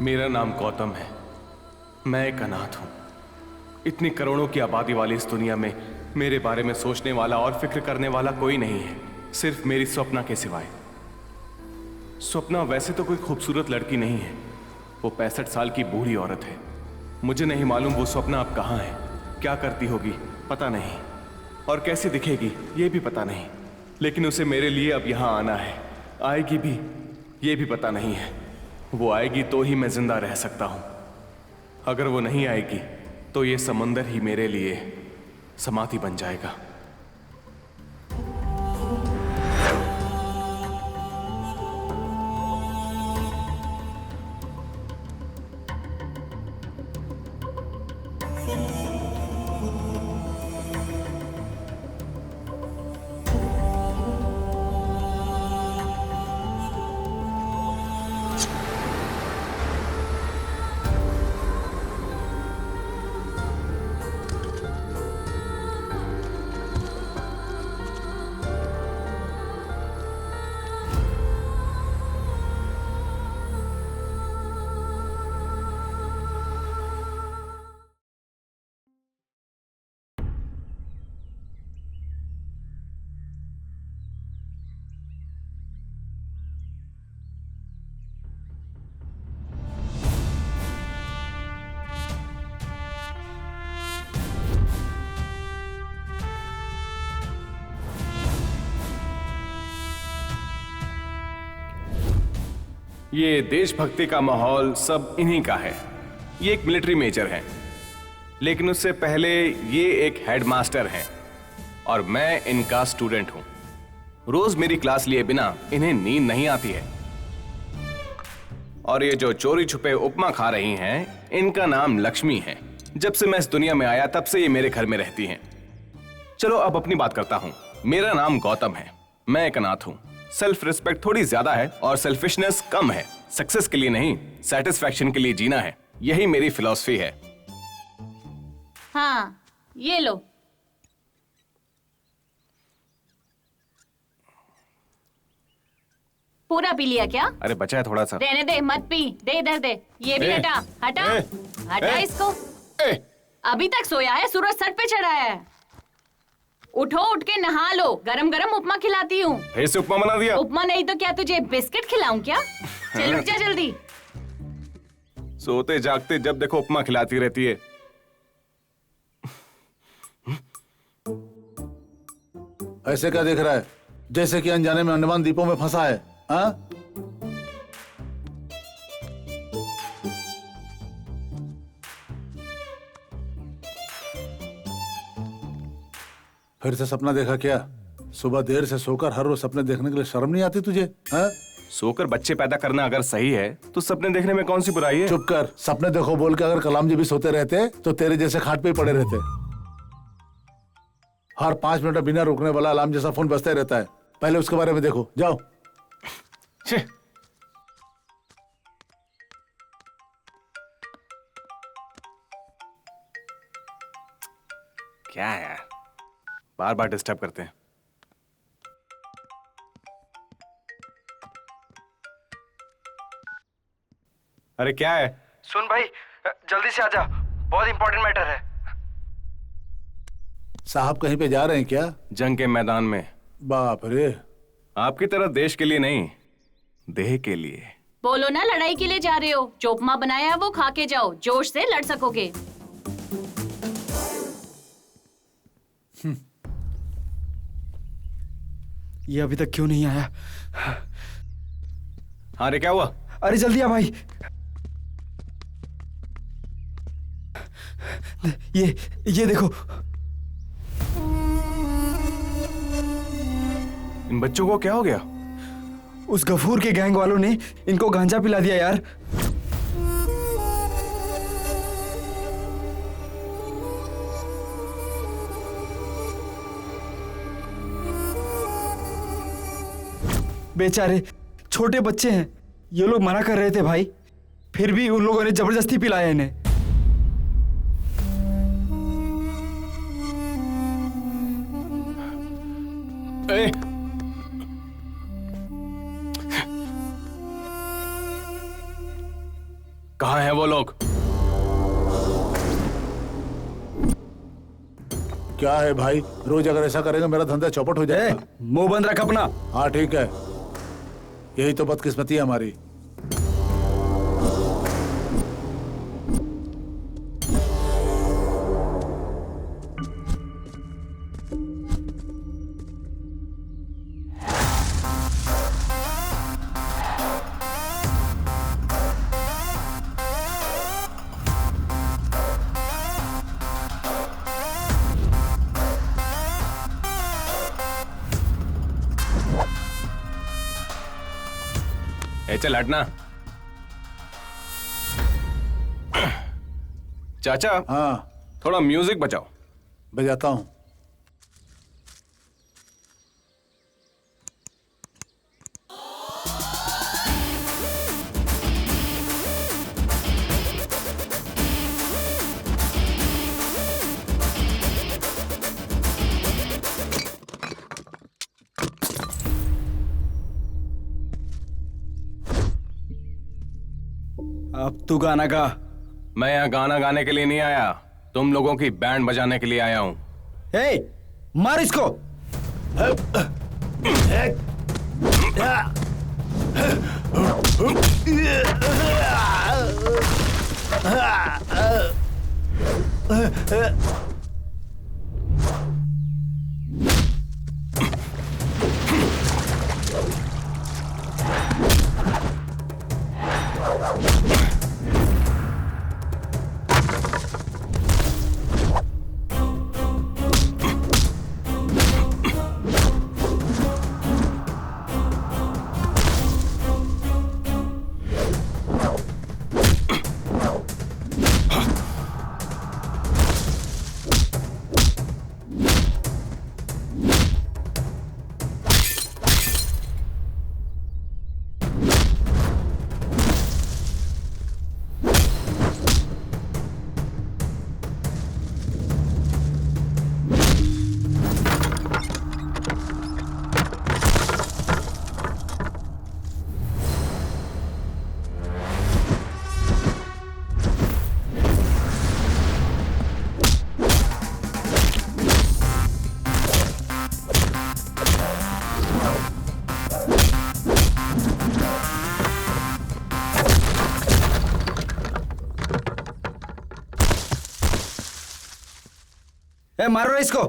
मेरा नाम गौतम है। मैं एक अनाथ हूं। इतनी करोड़ों की आबादी वाली इस दुनिया में मेरे बारे में सोचने वाला और फिक्र करने वाला कोई नहीं है, सिर्फ मेरी स्वप्ना के सिवाय। स्वप्ना वैसे तो कोई खूबसूरत लड़की नहीं है, वो 65 साल की बूढ़ी औरत है। मुझे नहीं मालूम वो स्वप्ना अब कहाँ है, क्या करती होगी पता नहीं, और कैसे दिखेगी ये भी पता नहीं। लेकिन उसे मेरे लिए अब यहाँ आना है, आएगी भी ये भी पता नहीं है। वो आएगी तो ही मैं जिंदा रह सकता हूँ, अगर वो नहीं आएगी तो ये समंदर ही मेरे लिए समाधि बन जाएगा। ये देशभक्ति का माहौल सब इन्हीं का है। ये एक मिलिट्री मेजर हैं, लेकिन उससे पहले ये एक हेडमास्टर हैं और मैं इनका स्टूडेंट हूं। रोज मेरी क्लास लिए बिना इन्हें नींद नहीं आती है। और ये जो चोरी छुपे उपमा खा रही हैं, इनका नाम लक्ष्मी है। जब से मैं इस दुनिया में आया तब से ये मेरे घर में रहती हैं। चलो अब अपनी बात करता हूं। मेरा नाम गौतम है, मैं एक अनाथ हूं। सेल्फ रिस्पेक्ट थोड़ी ज्यादा है और सेल्फिशनेस कम है। सक्सेस के लिए नहीं, सेटिस्फैक्शन के लिए जीना है, यही मेरी फिलॉसफी है। हाँ, ये लो। पूरा पी लिया क्या? अरे बचा है थोड़ा सा। रहने दे, मत पी। दे इधर दे। ये भी हटा हटा हटा इसको। अभी तक सोया है, सूरज सर पे चढ़ा है। उठो, उठ के नहा लो, गरम गरम उपमा खिलाती हूँ। फिर से उपमा बना दिया? उपमा नहीं तो क्या तुझे बिस्किट खिलाऊं क्या? चल उठ जा जल्दी। सोते जागते जब देखो उपमा खिलाती रहती है। ऐसे क्या देख रहा है, जैसे कि अनजाने में अंडमान द्वीपों में फंसा है? हाँ? फिर से सपना देखा क्या? सुबह देर से सोकर हर रोज सपने देखने के लिए शर्म नहीं आती तुझे? हाँ? सोकर बच्चे पैदा करना अगर सही है तो सपने देखने में कौन सी बुराई है? चुप कर। सपने देखो बोल के अगर कलाम जी भी सोते रहते तो तेरे जैसे खाट पे ही पड़े रहते। हर 5 मिनट बिना रुकने वाला अलार्म जैसा फोन बजते रहता है। पहले उसके बारे में देखो, जाओ। क्या है यार, बार बार डिस्टर्ब करते हैं। अरे क्या है? सुन भाई, जल्दी से आजा, बहुत इंपॉर्टेंट मैटर है। साहब कहीं पे जा रहे हैं क्या? जंग के मैदान में। बाप रे। आपकी तरह देश के लिए नहीं, देह के लिए। बोलो ना, लड़ाई के लिए जा रहे हो। जो उपमा बनाया है वो खा के जाओ, जोश से लड़ सकोगे। ये अभी तक क्यों नहीं आया? हाँ रे, क्या हुआ? अरे जल्दी आ भाई। ये देखो। इन बच्चों को क्या हो गया? उस गफूर के गैंग वालों ने इनको गांजा पिला दिया यार। बेचारे छोटे बच्चे हैं, ये लोग मना कर रहे थे भाई, फिर भी उन लोगों ने जबरदस्ती पिलाया इन्हें। कहाँ हैं वो लोग? क्या है भाई, रोज अगर ऐसा करेगा मेरा धंधा चौपट हो जाएगा। मुंह बंद रख अपना। हाँ ठीक है, यही तो बदकिस्मती है हमारी। चल हटना। चाचा, हाँ थोड़ा म्यूजिक बजाओ। बजाता हूँ। अब तू गाना गा। मैं यहाँ गाना गाने के लिए नहीं आया, तुम लोगों की बैंड बजाने के लिए आया हूँ। ए, मार इसको। ए, मारो इसको।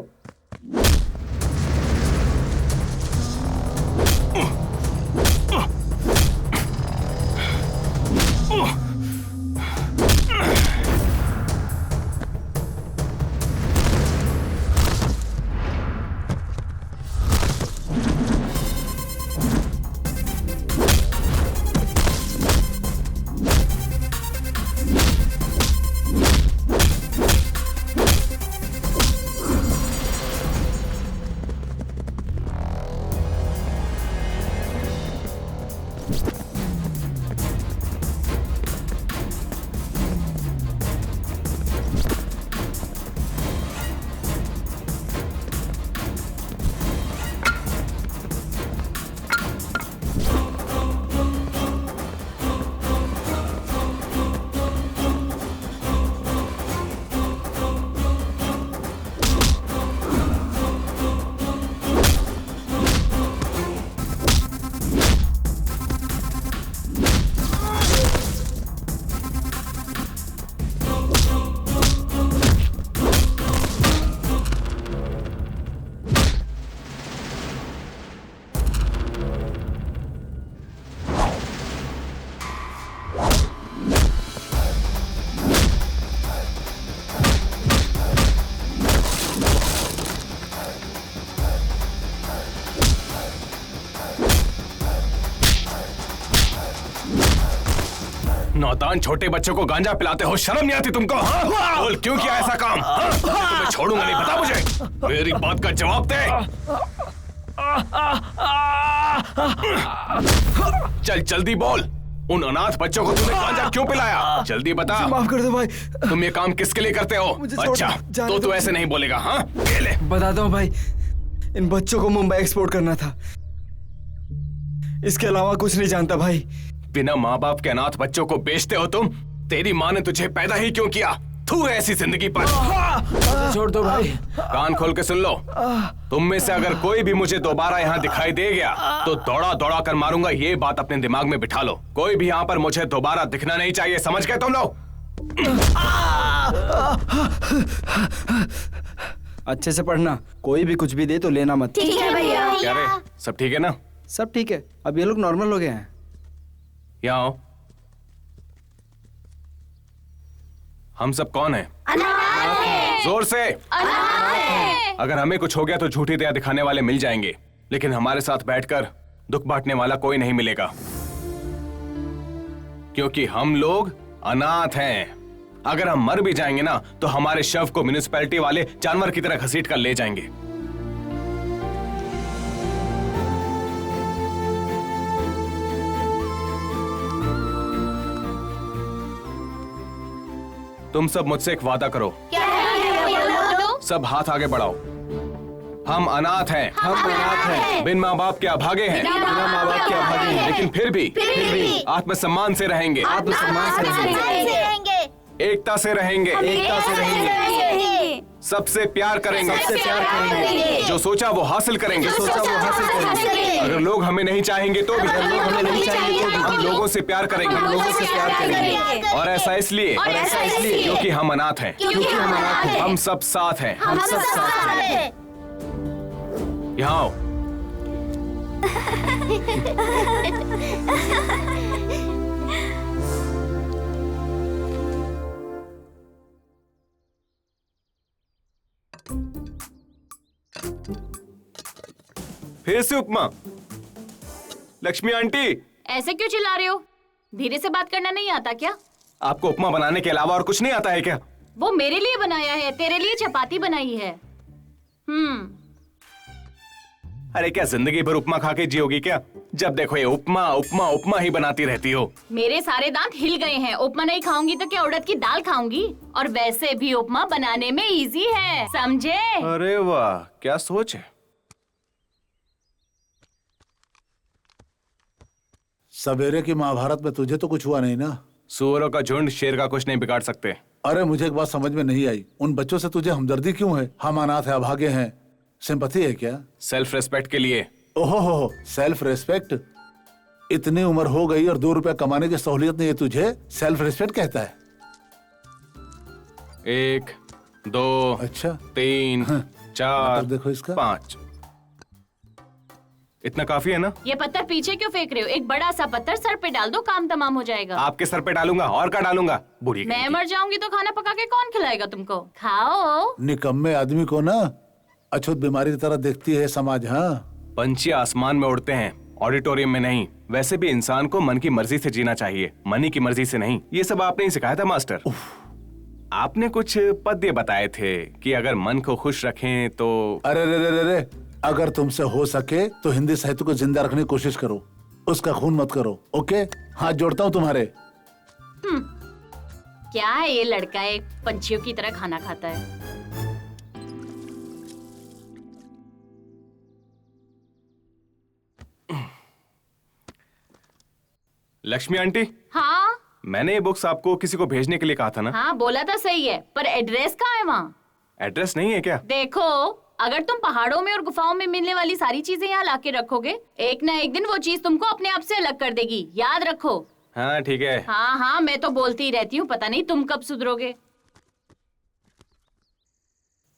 नौतान छोटे बच्चों को गांजा पिलाते हो, शर्म नहीं आती तुमको? हाँ? बोल क्यों किया ऐसा काम? हाँ? तुम्हें छोड़ूंगा नहीं, बता मुझे, मेरी बात का जवाब दे। चल जल्दी बोल, उन अनाथ बच्चों को तूने गांजा क्यों पिलाया? जल्दी बता। माफ कर दो भाई। तुम ये काम किसके लिए करते हो? अच्छा, तो तू ऐसे नहीं बोलेगा। हाँ, ले। बताता हूँ भाई, इन बच्चों को मुंबई एक्सपोर्ट करना था, इसके अलावा कुछ नहीं जानता भाई। बिना माँ बाप के अनाथ बच्चों को बेचते हो तुम? तेरी माँ ने तुझे पैदा ही क्यों किया? तू ऐसी जिंदगी पर। छोड़ दो भाई। कान खोल के सुन लो, तुम में से अगर कोई भी मुझे दोबारा यहाँ दिखाई दे गया तो दौड़ा दौड़ा कर मारूंगा। ये बात अपने दिमाग में बिठा लो। कोई भी यहाँ पर मुझे दोबारा दिखना नहीं चाहिए, समझ गए तुम लोग? अच्छे से पढ़ना, कोई भी कुछ भी दे तो लेना मत। ठीक है भैया। क्या रे, सब ठीक है ना? सब ठीक है, अब ये लोग नॉर्मल हो गए हैं। यहाँ आओ। हम सब कौन हैं? जोर से। अगर हमें कुछ हो गया तो झूठी दया दिखाने वाले मिल जाएंगे, लेकिन हमारे साथ बैठकर दुख बांटने वाला कोई नहीं मिलेगा, क्योंकि हम लोग अनाथ हैं। अगर हम मर भी जाएंगे ना तो हमारे शव को म्युनिसिपैलिटी वाले जानवर की तरह घसीट कर ले जाएंगे। तुम सब मुझसे एक वादा करो। क्या है? सब हाथ आगे बढ़ाओ। हम अनाथ हैं। हम अनाथ हैं, बिन माँ बाप के अभागे हैं, बिना माँ बाप के अभागे हैं, लेकिन फिर भी आत्मसम्मान से रहेंगे, आत्मसम्मान से रहेंगे, एकता से रहेंगे, एकता से रहेंगे, सबसे प्यार करेंगे, सबसे प्यार करेंगे, जो सोचा वो हासिल करेंगे, सोचा वो हासिल करेंगे। अगर लोग हमें नहीं चाहेंगे तो भी हमें नहीं चाहिए तो भी हम लोगों से प्यार करेंगे, लोगों से प्यार करेंगे। और ऐसा इसलिए क्योंकि हम अनाथ हैं, क्योंकि हम अनाथ हैं। हम सब साथ हैं। हम सब साथ हैं। यहाँ आओ। फिर से उपमा? लक्ष्मी आंटी, ऐसे क्यों चिल्ला रहे हो? धीरे से बात करना नहीं आता क्या? आपको उपमा बनाने के अलावा और कुछ नहीं आता है क्या? वो मेरे लिए बनाया है, तेरे लिए चपाती बनाई है। अरे क्या जिंदगी भर उपमा खा के जियोगी क्या? जब देखो ये उपमा उपमा उपमा ही बनाती रहती हो। मेरे सारे दांत हिल गए हैं। उपमा नहीं खाऊंगी तो क्या उड़द की दाल खाऊंगी? और वैसे भी उपमा बनाने में इजी है, समझे? अरे वाह, क्या सोच है। सवेरे की महाभारत में तुझे तो कुछ हुआ नहीं ना? सुअरों का झुंड शेर का कुछ नहीं बिगाड़ सकते। अरे मुझे एक बात समझ में नहीं आई, उन बच्चों से तुझे हमदर्दी क्यों है? हम अनाथ है, अभागे हैं, सिंपैथी है क्या? सेल्फ रेस्पेक्ट के लिए। ओहो हो, सेल्फ रेस्पेक्ट? इतनी उम्र हो गई और 2 रुपया कमाने की सहूलियत नहीं है, तुझे सेल्फ रेस्पेक्ट कहता है? 1 2 अच्छा 3 4 मतलब देखो इसका। 5। इतना काफी है ना? ये पत्थर पीछे क्यों फेंक रहे हो? एक बड़ा सा पत्थर सर पे डाल दो, काम तमाम हो जाएगा। आपके सर पे डालूंगा और क्या डालूंगा? बूढ़ी मैं मर जाऊंगी तो खाना पका के कौन खिलाएगा तुमको? खाओ। निकम्मे आदमी को ना अछूत बीमारी की तरह देखती है समाज। हाँ, पंछी आसमान में उड़ते हैं, ऑडिटोरियम में नहीं। वैसे भी इंसान को मन की मर्जी से जीना चाहिए, मनी की मर्जी से नहीं। ये सब आपने ही सिखाया था मास्टर। आपने कुछ पद्य बताए थे कि अगर मन को खुश रखें तो। अरे रे रे रे रे, अगर तुमसे हो सके तो हिंदी साहित्य को जिंदा रखने की कोशिश करो, उसका खून मत करो। ओके, हाथ जोड़ता हूँ तुम्हारे। क्या है ये लड़का, एक पंछियों की तरह खाना खाता है। लक्ष्मी आंटी, हाँ मैंने ये बुक्स आपको किसी को भेजने के लिए कहा था ना? हाँ बोला था, सही है, पर एड्रेस कहाँ है वहाँ? एड्रेस नहीं है क्या? देखो, अगर तुम पहाड़ों में और गुफाओं में मिलने वाली सारी चीजें यहाँ लाके रखोगे, एक ना एक दिन वो चीज तुमको अपने आप से अलग कर देगी, याद रखो। हाँ ठीक है। हाँ हाँ, मैं तो बोलती ही रहती हूँ, पता नहीं तुम कब सुधरोगे।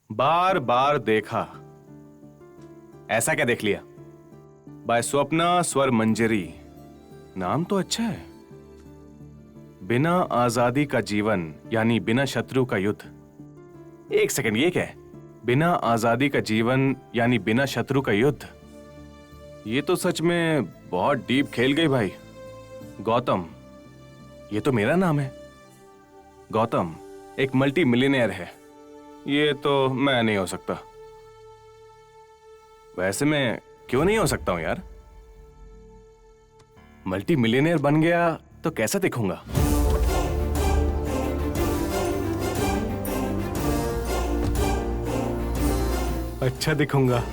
बार बार देखा, ऐसा क्या देख लिया? बाय स्वप्ना स्वर मंजरी, नाम तो अच्छा है। बिना आजादी का जीवन यानी बिना शत्रु का युद्ध। एक सेकंड, ये क्या है? बिना आजादी का जीवन यानी बिना शत्रु का युद्ध। ये तो सच में बहुत डीप खेल गई भाई। गौतम, ये तो मेरा नाम है। गौतम एक मल्टी मिलियनेयर है। ये तो मैं नहीं हो सकता। वैसे मैं क्यों नहीं हो सकता हूं यार? मल्टी मिलियनेयर बन गया तो कैसा दिखूंगा? अच्छा दिखूंगा।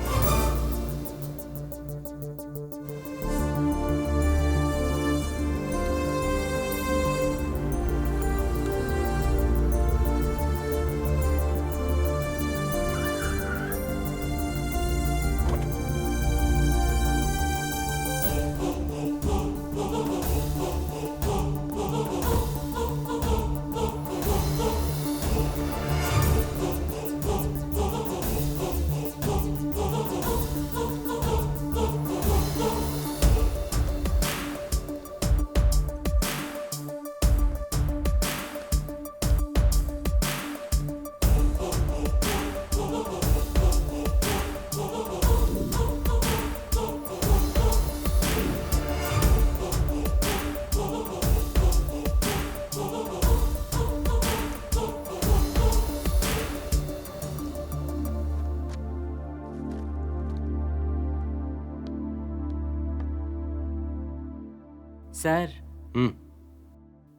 सर हम्म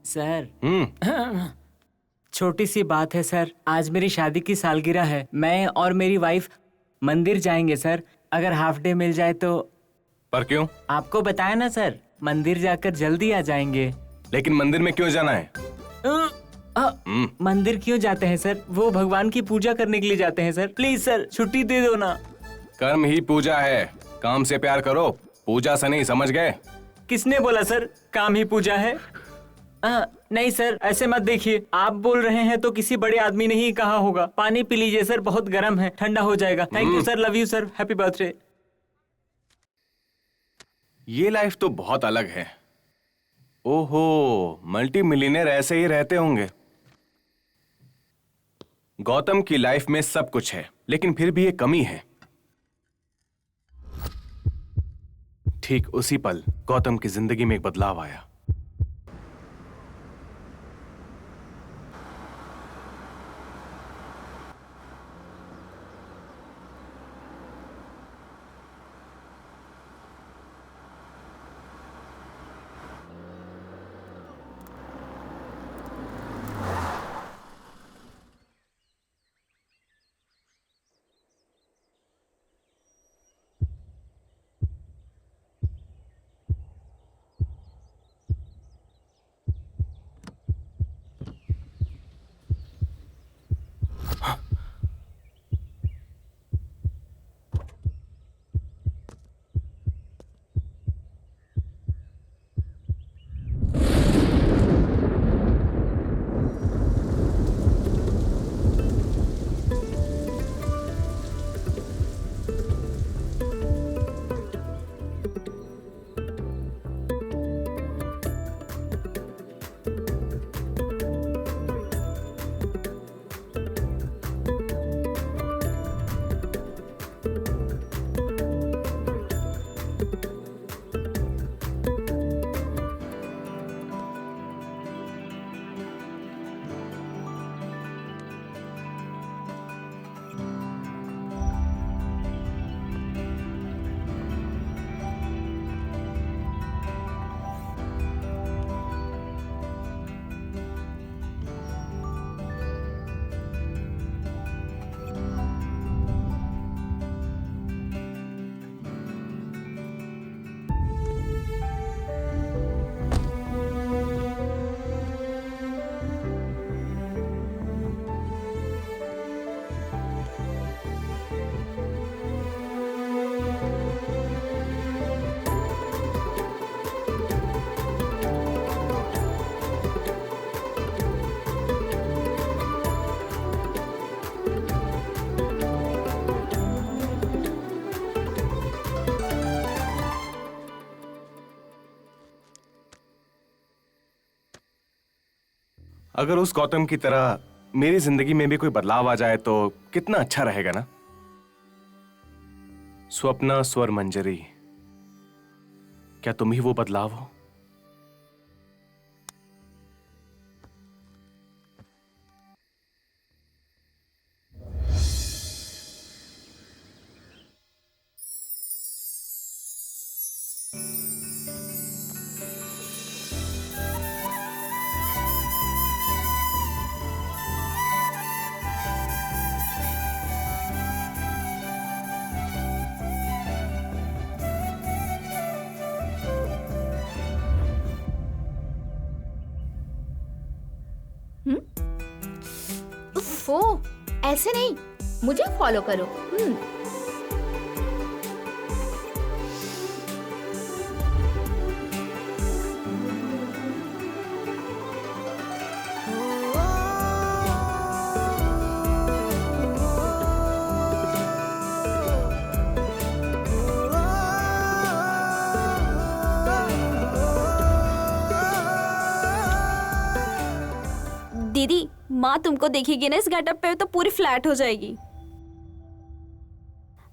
सर हम्म छोटी सी बात है सर, आज मेरी शादी की सालगिरह है। मैं और मेरी वाइफ मंदिर जाएंगे सर, अगर हाफ डे मिल जाए तो। पर क्यों? आपको बताया ना सर, मंदिर जाकर जल्दी आ जाएंगे। लेकिन मंदिर में क्यों जाना है? मंदिर क्यों जाते हैं सर? वो भगवान की पूजा करने के लिए जाते हैं सर। प्लीज सर छुट्टी दे दो ना। कर्म ही पूजा है, काम से प्यार करो, पूजा से नहीं, समझ गए? किसने बोला सर काम ही पूजा है? नहीं सर, ऐसे मत देखिए, आप बोल रहे हैं तो किसी बड़े आदमी ने ही कहा होगा। पानी पी लीजिए सर, बहुत गर्म है, ठंडा हो जाएगा। Thank you sir, love you sir, happy birthday. ये लाइफ तो बहुत अलग है। ओहो, मल्टी मिलियनेयर ऐसे ही रहते होंगे। गौतम की लाइफ में सब कुछ है, लेकिन फिर भी एक कमी है। ठीक उसी पल गौतम की जिंदगी में एक बदलाव आया। अगर उस गौतम की तरह मेरी जिंदगी में भी कोई बदलाव आ जाए तो कितना अच्छा रहेगा ना। स्वप्ना स्वर मंजरी, क्या तुम ही वो बदलाव हो? उफ़ो, ऐसे नहीं, मुझे फॉलो करो। दीदी, माँ तुमको देखेगी ना इस गेटअप पे तो पूरी फ्लैट हो जाएगी।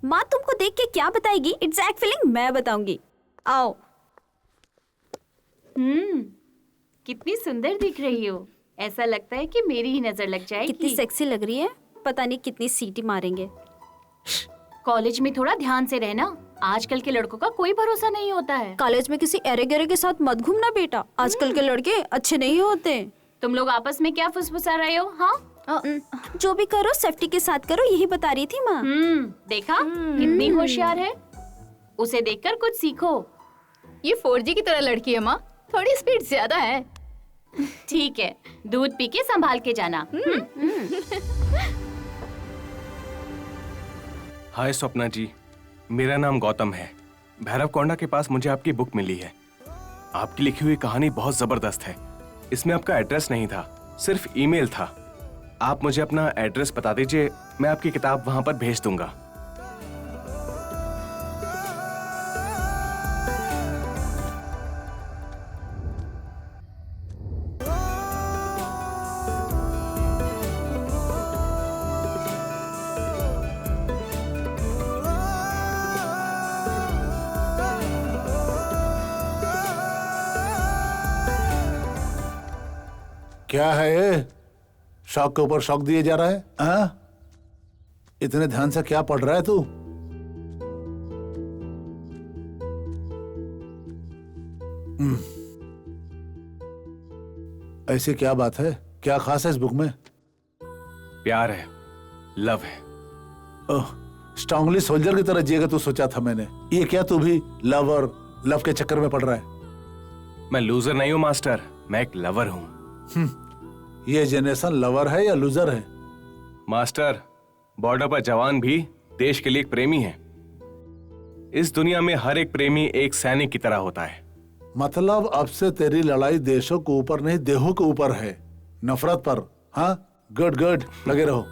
माँ तुमको देख के क्या बताएगी, एग्जैक्ट फीलिंग मैं बताऊंगी। आओ। कितनी सुंदर दिख रही हो, ऐसा लगता है कि मेरी ही नजर लग जाएगी। कितनी सेक्सी लग रही है, पता नहीं कितनी सीटी मारेंगे। कॉलेज में थोड़ा ध्यान से रहना, आजकल के लड़कों का कोई भरोसा नहीं होता है। कॉलेज में किसी एरे गेरे के साथ मत घूमना बेटा, आजकल के लड़के अच्छे नहीं होते। तुम लोग आपस में क्या फुसफुसा रहे हो? हाँ, जो भी करो सेफ्टी के साथ करो, यही बता रही थी माँ। देखा कितनी होशियार है। उसे देखकर कुछ सीखो। ये 4G की तरह लड़की है माँ, थोड़ी स्पीड ज्यादा है। ठीक है, दूध पी के संभाल के जाना। हाय स्वप्ना जी, मेरा नाम गौतम है। भैरव कोंडा के पास मुझे आपकी बुक मिली है। आपकी लिखी हुई कहानी बहुत जबरदस्त है। इसमें आपका एड्रेस नहीं था, सिर्फ ईमेल था। आप मुझे अपना एड्रेस बता दीजिए, मैं आपकी किताब वहां पर भेज दूंगा। क्या है ये? शौक के ऊपर शौक दिए जा रहा है? हाँ? इतने ध्यान से क्या पढ़ रहा है तू? ऐसी क्या बात है? क्या खास है इस बुक में? प्यार है, लव है। ओह, स्ट्रांगली सोल्जर की तरह जिएगा तू सोचा था मैंने। ये क्या तू भी लव और लव के चक्कर में पड़ रहा है? मैं लूजर नहीं हूं मास्टर, मैं एक लवर हूं। ये जनरेशन लवर है या लूजर है? मास्टर, बॉर्डर पर जवान भी देश के लिए एक प्रेमी है। इस दुनिया में हर एक प्रेमी एक सैनिक की तरह होता है। मतलब अब से तेरी लड़ाई देशों के ऊपर नहीं, देहों के ऊपर है, नफरत पर। हाँ, गुड गुड, लगे रहो।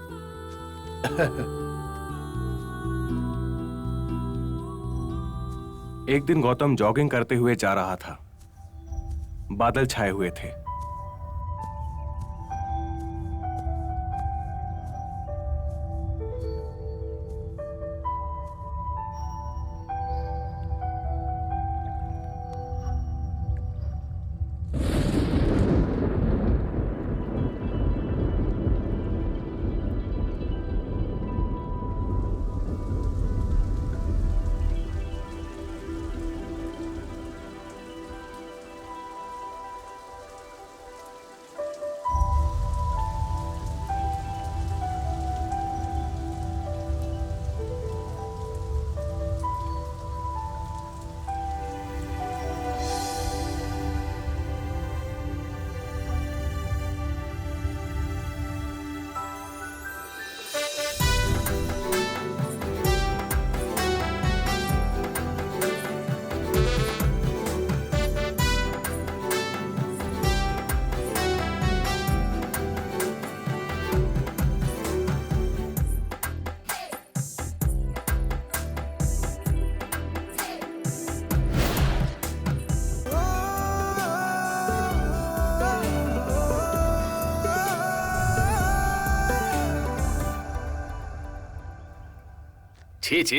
एक दिन गौतम जॉगिंग करते हुए जा रहा था। बादल छाए हुए थे। छी छी,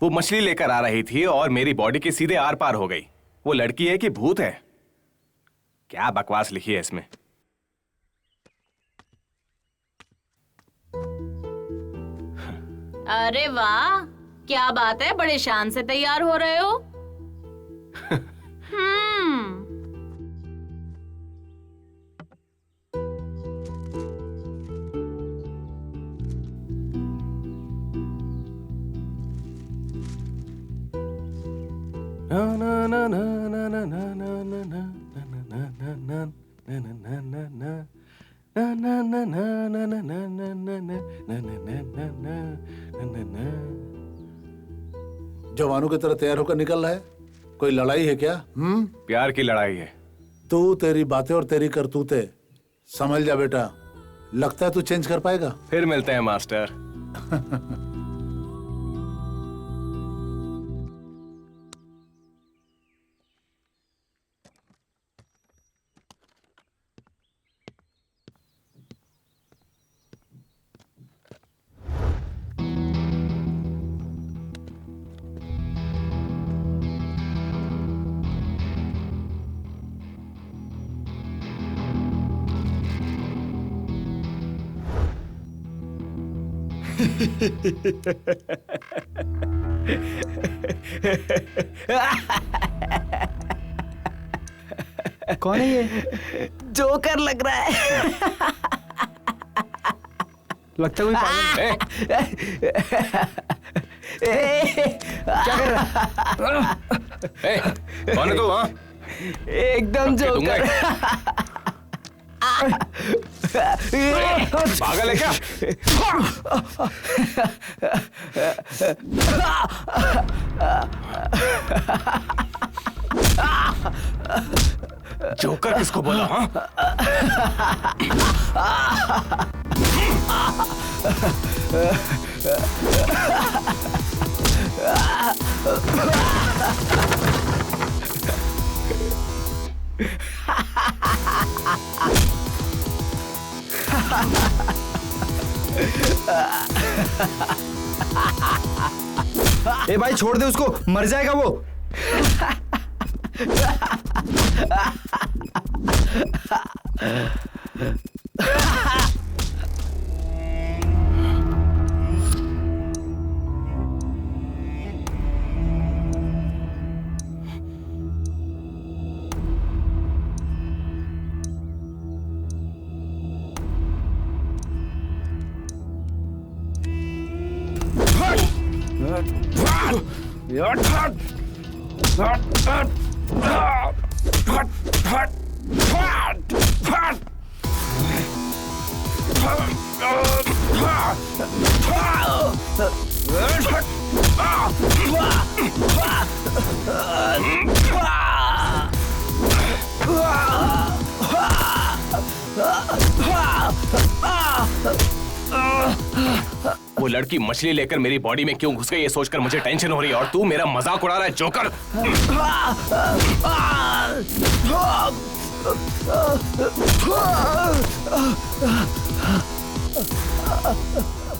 वो मछली लेकर आ रही थी और मेरी बॉडी के सीधे आर पार हो गई। वो लड़की है कि भूत है? क्या बकवास लिखी है इसमें। अरे वाह, क्या बात है, बड़े शान से तैयार हो रहे हो। जवानों की तरह तैयार होकर निकल रहा है। कोई लड़ाई है क्या? प्यार की लड़ाई है। तू, तेरी बातें और तेरी करतूतें समझ जा बेटा। लगता है तू चेंज कर पाएगा। फिर मिलते हैं मास्टर। कौन है ये? जोकर लग रहा है। लगता है कोई पागल है। क्या कर रहा है? कौन है तू? हाँ, एकदम जोकर। पागल है क्या? जोकर किसको बोला? हाँ, ए भाई छोड़ दे उसको, मर जाएगा वो। वो लड़की मछली लेकर मेरी बॉडी में क्यों घुस गई ये सोचकर मुझे टेंशन हो रही है, और तू मेरा मजाक उड़ा रहा है जोकर।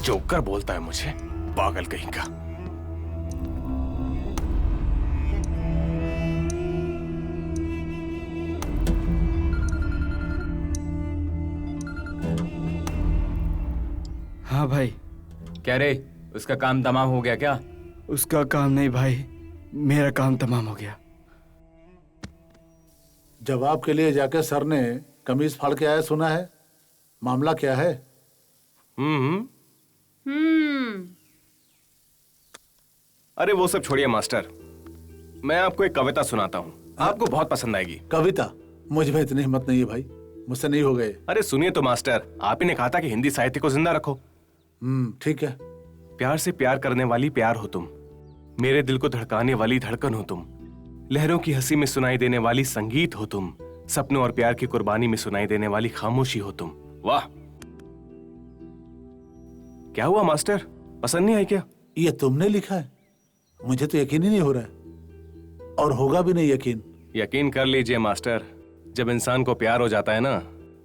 जोकर बोलता है मुझे, पागल कहीं का। हाँ भाई। क्या रे, उसका काम तमाम हो गया क्या? उसका काम नहीं भाई, मेरा काम तमाम हो गया। जवाब के लिए जाके सर ने कमीज फाड़ के आया सुना है, मामला क्या है? अरे वो सब छोड़िए मास्टर, मैं आपको एक कविता सुनाता हूँ, आपको बहुत पसंद आएगी। कविता? मुझ में इतनी हिम्मत नहीं है भाई, मुझसे नहीं हो गए। अरे सुनिए तो मास्टर, आप ही ने कहा था कि हिंदी साहित्य को जिंदा रखो। ठीक है। प्यार से प्यार करने वाली प्यार हो तुम, मेरे दिल को धड़काने वाली धड़कन हो तुम, लहरों की हंसी में सुनाई देने वाली संगीत हो तुम, सपनों और प्यार की कुर्बानी में सुनाई देने वाली खामोशी हो तुम। वाह, क्या हुआ मास्टर, पसंद नहीं आई क्या? ये तुमने लिखा है? मुझे तो यकीन ही नहीं हो रहा है, और होगा भी नहीं यकीन। यकीन कर लीजिए मास्टर, जब इंसान को प्यार हो जाता है ना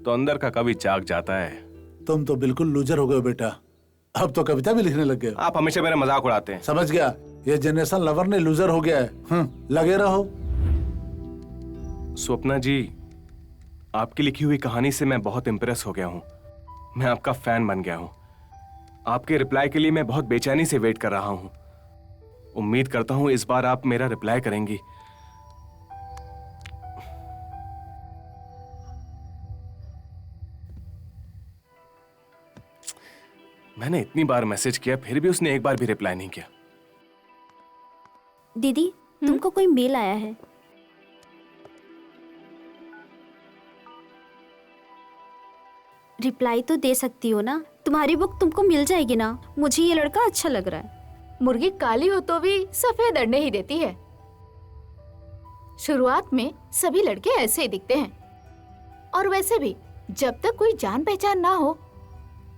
तो अंदर का कवि जाग जाता है। तुम तो बिल्कुल लूजर हो गए बेटा, अब तो कविता भी लिखने लग गए। आप हमेशा मेरा मजाक उड़ाते हैं। समझ गया, ये जनरेशन लवर ने लूजर हो गया है। लगे रहो। स्वप्ना जी, आपकी लिखी हुई कहानी से मैं बहुत इंप्रेस हो गया हूँ, मैं आपका फैन बन गया हूँ। आपके रिप्लाई के लिए मैं बहुत बेचैनी से वेट कर रहा हूँ। उम्मीद करता हूँ इस बार आप मेरा रिप्लाई करेंगी। मैंने इतनी बार मैसेज किया फिर भी उसने एक बार भी रिप्लाई नहीं किया। दीदी, तुमको कोई मेल आया है। रिप्लाई तो दे सकती हो ना, तुम्हारी बुक तुमको मिल जाएगी ना। मुझे ये लड़का अच्छा लग रहा है। मुर्गी काली हो तो भी सफेद अंडे ही देती है। शुरुआत में सभी लड़के ऐसे ही दिखते हैं, और वैसे भी जब तक कोई जान पहचान ना हो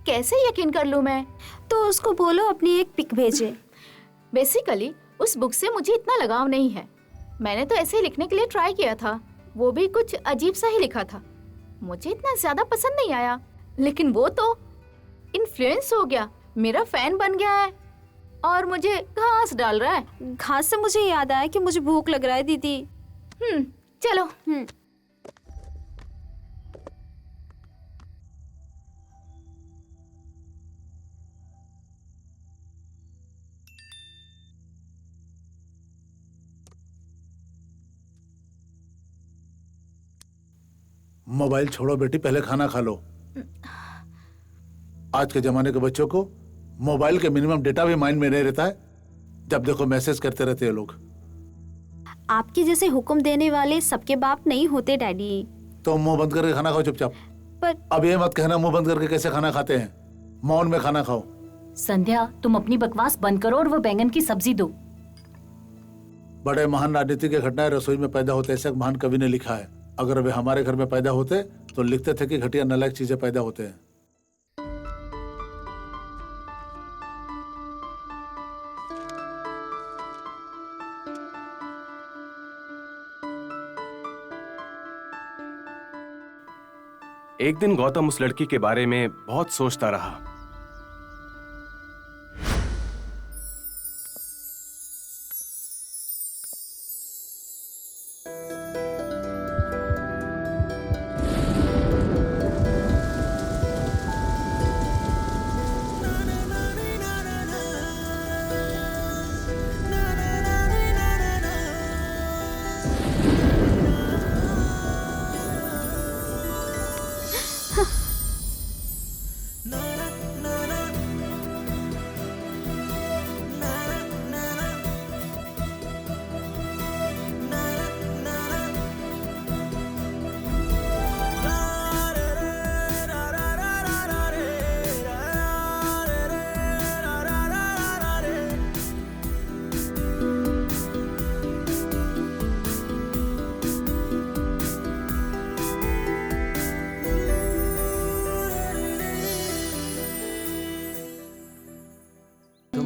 कैसे यकीन कर लूं मैं? तो उसको बोलो अपनी एक पिक भेजे। बेसिकली उस बुक से मुझे इतना लगाव नहीं है। मैंने तो ऐसे ही लिखने के लिए ट्राई किया था, वो भी कुछ अजीब सा ही लिखा था। मुझे इतना ज्यादा पसंद नहीं आया, लेकिन वो तो इन्फ्लुएंस हो गया, मेरा फैन बन गया है और मुझे घास डाल रहा है। घास से मुझे याद आया कि मुझे भूख लग रहा है दीदी। चलो। मोबाइल छोड़ो बेटी, पहले खाना खा लो। आज के जमाने के बच्चों को मोबाइल के मिनिमम डेटा भी माइंड में नहीं रहता है। जब देखो मैसेज करते रहते हैं लोग। आपके जैसे हुक्म देने वाले सबके बाप नहीं होते डैडी। तो मुंह बंद करके खाना खाओ चुपचाप। पर अब ये मत कहना मुंह बंद करके कैसे खाना खाते हैं, मौन में खाना खाओ। संध्या, तुम अपनी बकवास बंद करो और वो बैंगन की सब्जी दो। बड़े महान राजनीतिक घटनाएं रसोई में पैदा होते, ऐसा महान कवि ने लिखा है। अगर वे हमारे घर में पैदा होते तो लिखते थे कि घटिया नालायक चीजें पैदा होते हैं। एक दिन गौतम उस लड़की के बारे में बहुत सोचता रहा।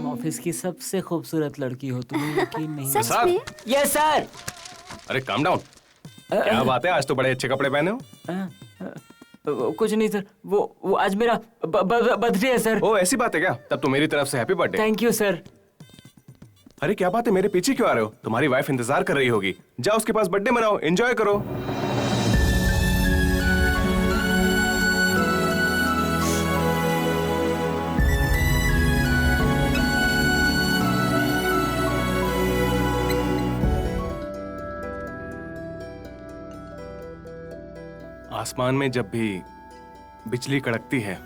ऑफिस की सबसे खूबसूरत लड़की हो, तुम्हें यकीन नहीं? सच सर। में? Yes sir. अरे काम डाउन, क्या बात है, आज तो बड़े अच्छे कपड़े पहने हो। कुछ नहीं सर, वो आज मेरा बर्थडे है सर। ओ ऐसी बात है क्या? तब तो मेरी तरफ से happy birthday. Thank you sir. अरे क्या बात है, मेरे पीछे क्यों आ रहे हो? तुम्हारी वाइफ इंतजार कर रही होगी, जाओ उसके पास बर्थडे मनाओ, एंजॉय करो। आसमान में जब भी बिजली कड़कती है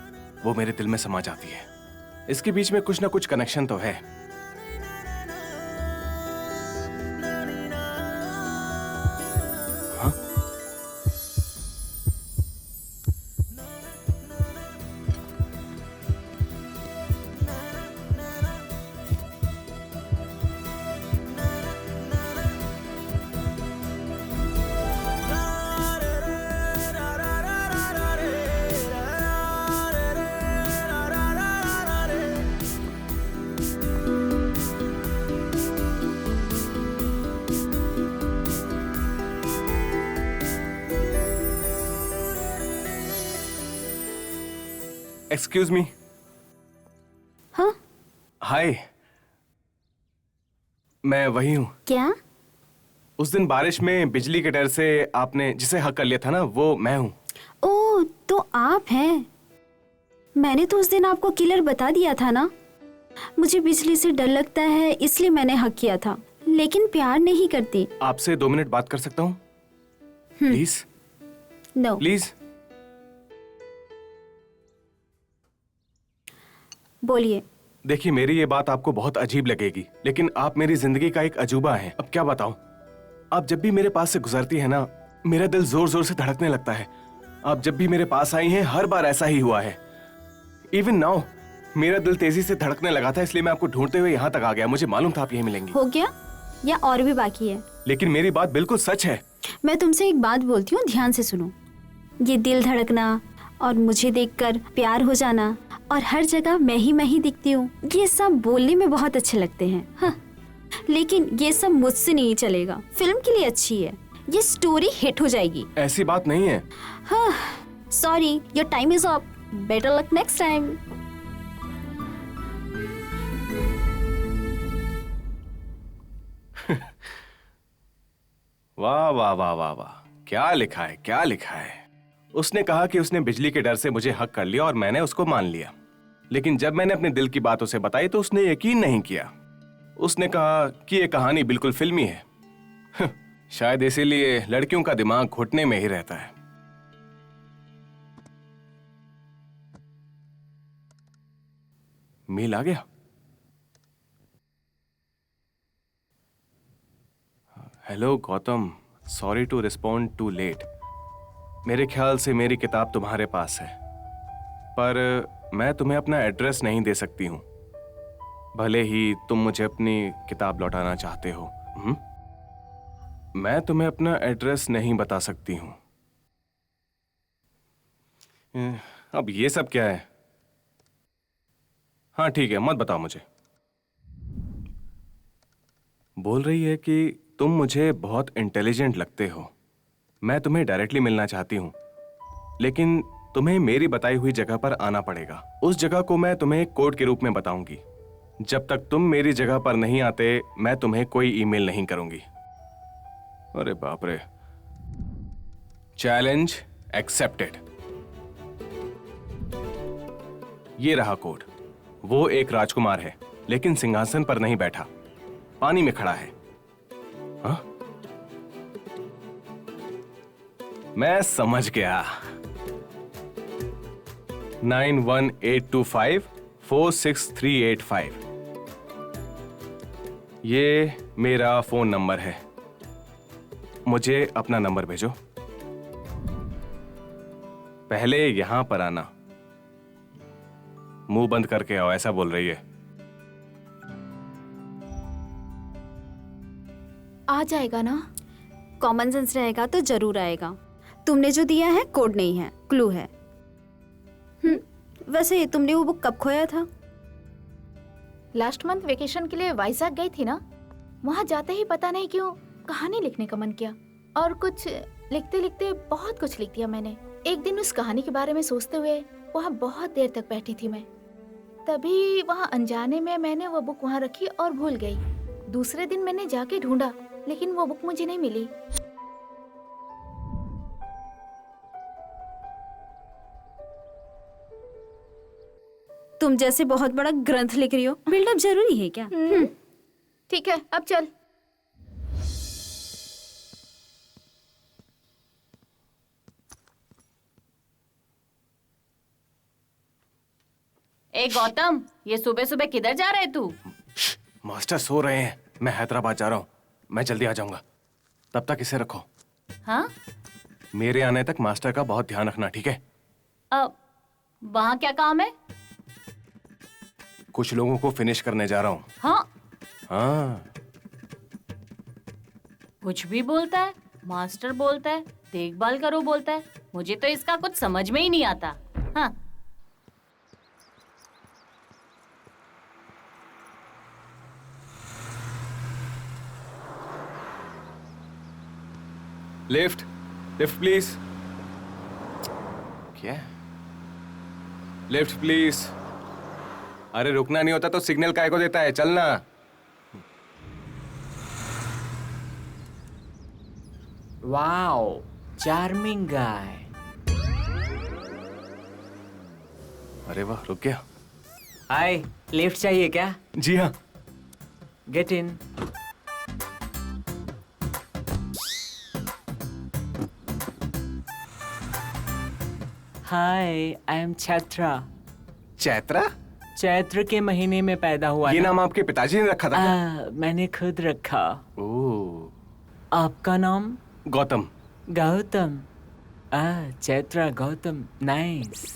वो मेरे दिल में समा जाती है। इसके बीच में कुछ ना कुछ कनेक्शन तो है। हाँ? Excuse me. हाँ? हाय, मैं वही हूँ। क्या? उस दिन बारिश में बिजली के डर से आपने जिसे हक कर लिया था ना, वो मैं हूँ। ओह, तो आप हैं। मैंने तो उस दिन आपको किलर बता दिया था ना। मुझे बिजली से डर लगता है इसलिए मैंने हक किया था, लेकिन प्यार नहीं करती। आपसे 2 मिनट बात कर सकता हूँ प्लीज? नो। प्लीज। बोलिए। देखिए, मेरी ये बात आपको बहुत अजीब लगेगी, लेकिन आप मेरी जिंदगी का एक अजूबा हैं। अब क्या बताऊं, आप जब भी मेरे पास से गुजरती है ना, मेरा दिल जोर जोर से धड़कने लगता है। आप जब भी मेरे पास आई हैं, हर बार ऐसा ही हुआ है। इवन नाउ मेरा दिल तेजी से धड़कने लगा था, इसलिए मैं आपको ढूंढते हुए यहाँ तक आ गया। मुझे मालूम था आप यहीं मिलेंगी। हो गया या और भी बाकी है? लेकिन मेरी बात बिल्कुल सच है। मैं तुमसे एक बात बोलती हूँ, ध्यान से सुनो। ये दिल धड़कना और मुझे देखकर प्यार हो जाना और हर जगह मैं ही दिखती हूँ, ये सब बोलने में बहुत अच्छे लगते हैं। हाँ, लेकिन ये सब मुझसे नहीं चलेगा। फिल्म के लिए अच्छी है, ये स्टोरी हिट हो जाएगी। ऐसी बात नहीं है। हाँ, sorry, your time is up. Better luck next time. वाह वाह वाह वाह वाह, क्या लिखा है, क्या लिखा है। उसने कहा कि उसने बिजली के डर से मुझे हक कर लिया और मैंने उसको मान लिया। लेकिन जब मैंने अपने दिल की बात उसे बताई तो उसने यकीन नहीं किया। उसने कहा कि ये कहानी बिल्कुल फिल्मी है। शायद इसीलिए लड़कियों का दिमाग घुटने में ही रहता है। मेल आ गया। Hello Gautam, sorry to respond too late. मेरे ख्याल से मेरी किताब तुम्हारे पास है, पर मैं तुम्हें अपना एड्रेस नहीं दे सकती हूँ, भले ही तुम मुझे अपनी किताब लौटाना चाहते हो। मैं तुम्हें अपना एड्रेस नहीं बता सकती हूँ। अब ये सब क्या है? हाँ ठीक है, मत बताओ मुझे। बोल रही है कि तुम मुझे बहुत इंटेलिजेंट लगते हो, मैं तुम्हें डायरेक्टली मिलना चाहती हूँ, लेकिन तुम्हें मेरी बताई हुई जगह पर आना पड़ेगा। उस जगह को मैं तुम्हें कोड के रूप में बताऊंगी। जब तक तुम मेरी जगह पर नहीं आते, मैं तुम्हें कोई ईमेल नहीं करूंगी। अरे बाप रे। Challenge accepted. ये रहा कोड। वो एक राजकुमार है, लेकिन सिंहासन पर नहीं बैठा, पानी में खड़ा है। हाँ? मैं समझ गया। 9182546385। ये मेरा फोन नंबर है। मुझे अपना नंबर भेजो। पहले यहां पर आना। मुंह बंद करके आओ, ऐसा बोल रही है। आ जाएगा ना? कॉमन सेंस रहेगा तो जरूर आएगा। तुमने जो दिया है कोड नहीं है, क्लू है। वैसे तुमने वो बुक कब खोया था? लास्ट मंथ वेकेशन के लिए वाइजैक गई थी ना, वहाँ जाते ही पता नहीं क्यों कहानी लिखने का मन किया, और कुछ लिखते लिखते बहुत कुछ लिख दिया मैंने। एक दिन उस कहानी के बारे में सोचते हुए वहाँ बहुत देर तक बैठी थी मैं। तभी वहाँ अनजाने में मैंने वो बुक वहाँ रखी और भूल गई। दूसरे दिन मैंने जाके ढूंढा, लेकिन वो बुक मुझे नहीं मिली। तुम जैसे बहुत बड़ा ग्रंथ लिख रही हो, बिल्डअप जरूरी है क्या? ठीक है, अब चल। ए गौतम, ये सुबह सुबह किधर जा रहे तू? मास्टर सो रहे हैं, मैं हैदराबाद जा रहा हूँ। मैं जल्दी आ जाऊंगा, तब तक इसे रखो। हाँ? मेरे आने तक मास्टर का बहुत ध्यान रखना, ठीक है? वहाँ क्या काम है? कुछ लोगों को फिनिश करने जा रहा हूँ। हाँ? हाँ। कुछ भी बोलता है, मास्टर बोलता है, देखभाल करो बोलता है। मुझे तो इसका कुछ समझ में ही नहीं आता। हाँ। Lift, lift please. क्या? Lift please. अरे रुकना नहीं होता तो सिग्नल काहे को देता है? चलना। वाओ, चार्मिंग गाय। अरे वाह, रुक गया। हाय, लिफ्ट चाहिए क्या? जी हाँ। Get in. Hi, I am छात्रा। चैत्रा? चैत्र के महीने में पैदा हुआ ये था। नाम आपके पिताजी ने रखा था क्या? मैंने खुद रखा। ओह। आपका नाम? गौतम। गौतम। चैत्रा गौतम, नाइस।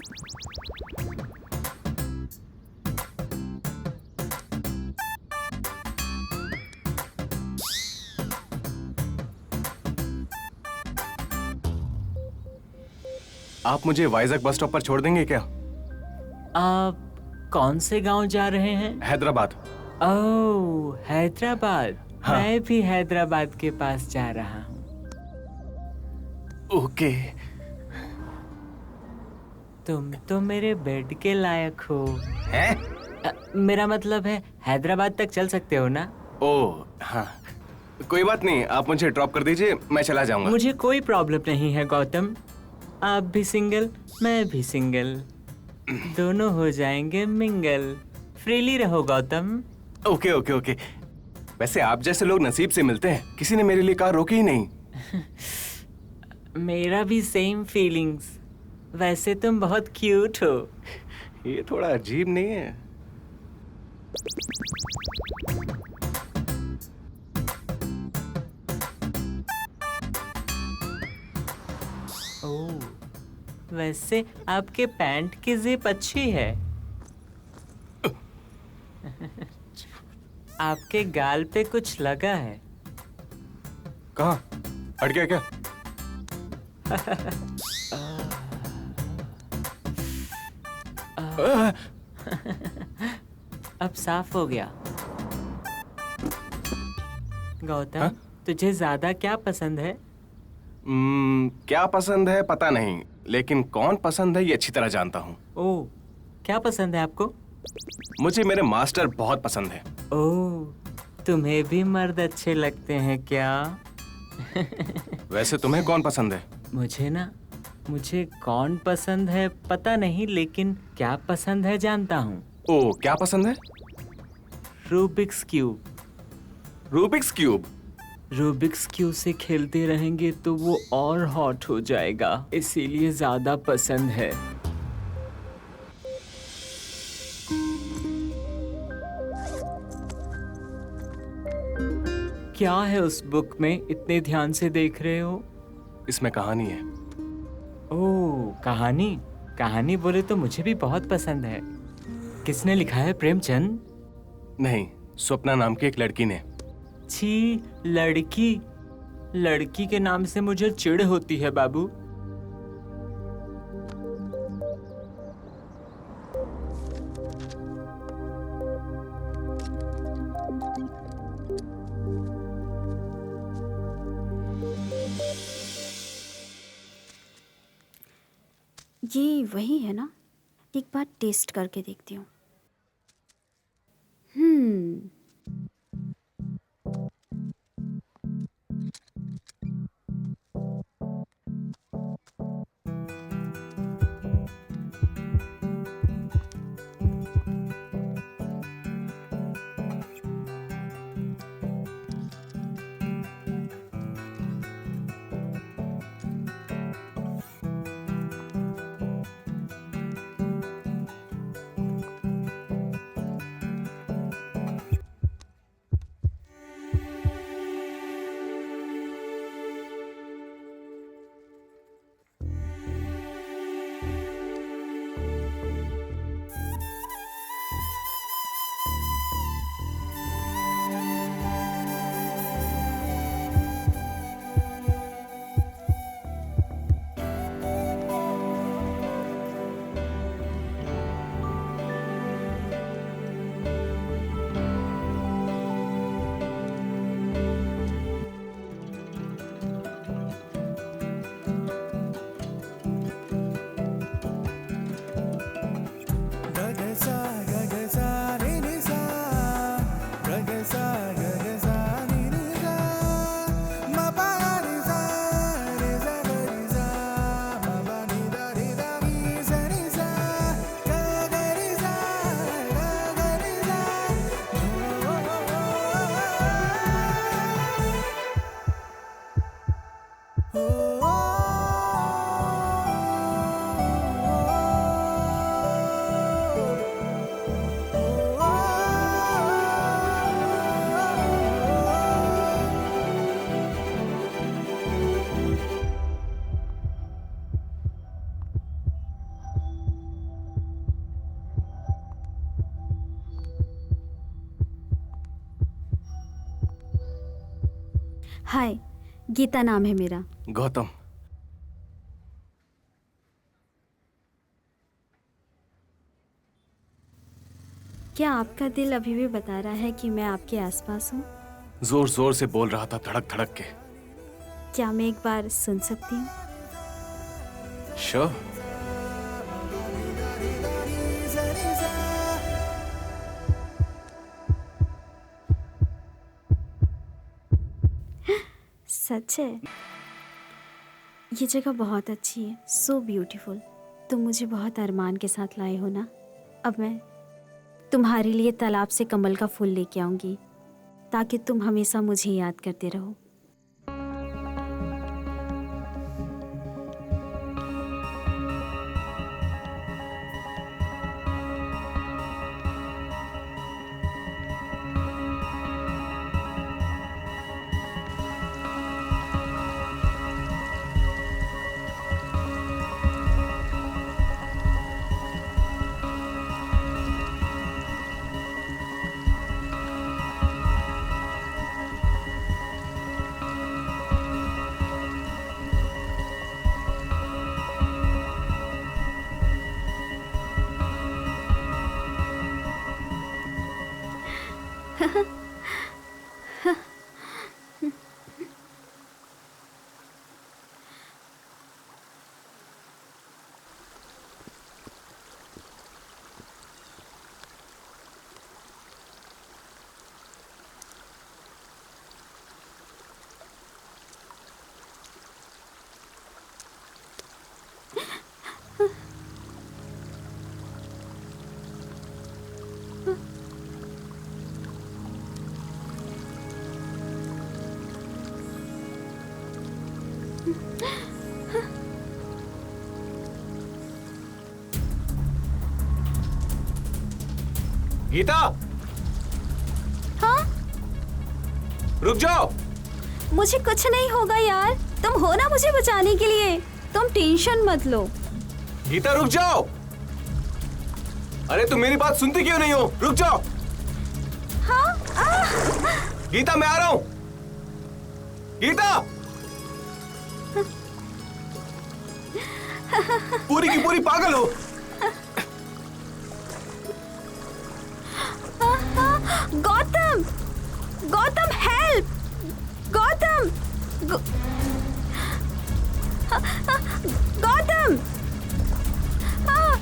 आप मुझे वाइजैक बस स्टॉप पर छोड़ देंगे क्या? आप कौन से गांव जा रहे हैं? हैदराबाद। ओह, हैदराबाद। हाँ। मैं भी हैदराबाद के पास जा रहा हूँ। ओके। तुम तो मेरे बेड के लायक हो। हैं? मेरा मतलब है हैदराबाद तक चल सकते हो ना? ओह हाँ, कोई बात नहीं, आप मुझे ड्रॉप कर दीजिए, मैं चला जाऊंगा। मुझे कोई प्रॉब्लम नहीं है गौतम। आप भी सिंगल, मैं भी सिंगल, दोनों हो जाएंगे मिंगल। फ्रीली रहो गौतम। Okay okay okay. वैसे आप जैसे लोग नसीब से मिलते हैं, किसी ने मेरे लिए कार रोकी ही नहीं। मेरा भी सेम फीलिंग्स। वैसे तुम बहुत क्यूट हो। ये थोड़ा अजीब नहीं है? ओह, वैसे आपके पैंट की जिप अच्छी है। आपके गाल पे कुछ लगा है। कहाँ? हट गया क्या? अब साफ हो गया। गौतम, हाँ? तुझे ज्यादा क्या पसंद है? क्या पसंद है पता नहीं, लेकिन कौन पसंद है ये अच्छी तरह जानता हूँ। ओह, क्या पसंद है आपको? मुझे मेरे मास्टर बहुत पसंद है। ओह, तुम्हें भी मर्द अच्छे लगते हैं क्या? वैसे तुम्हें कौन पसंद है? मुझे कौन पसंद है पता नहीं, लेकिन क्या पसंद है जानता हूँ। ओ, क्या पसंद है? Rubik's cube. Rubik's cube? Rubik's cube से खेलते रहेंगे तो वो और हॉट हो जाएगा, इसीलिए ज्यादा पसंद है। क्या है उस बुक में, इतने ध्यान से देख रहे हो? इसमें कहानी है। ओह, कहानी? कहानी बोले तो मुझे भी बहुत पसंद है। किसने लिखा है, प्रेमचंद? नहीं, स्वप्ना नाम की एक लड़की ने। छी, लड़की? लड़की के नाम से मुझे चिढ़ होती है बाबू। ये वही है ना? एक बार टेस्ट करके देखती हूँ। हाय, गीता नाम है मेरा। गौतम। क्या आपका दिल अभी भी बता रहा है कि मैं आपके आसपास हूँ? जोर जोर से बोल रहा था, धड़क धड़क के। क्या मैं एक बार सुन सकती हूँ? श्योर। सच है? ये जगह बहुत अच्छी है, सो ब्यूटीफुल। तुम मुझे बहुत अरमान के साथ लाए हो ना। अब मैं तुम्हारे लिए तालाब से कमल का फूल लेके आऊंगी, ताकि तुम हमेशा मुझे याद करते रहो। गीता, हाँ? रुक जाओ। मुझे कुछ नहीं होगा यार, तुम हो ना मुझे बचाने के लिए, तुम टेंशन मत लो। गीता रुक जाओ। अरे तुम मेरी बात सुनती क्यों नहीं हो? रुक जाओ। हाँ? गीता मैं आ रहा हूं। गीता, पूरी की पूरी पागल हो। गौतम, गौतम हेल्प, गौतम, गौतम, हाँ।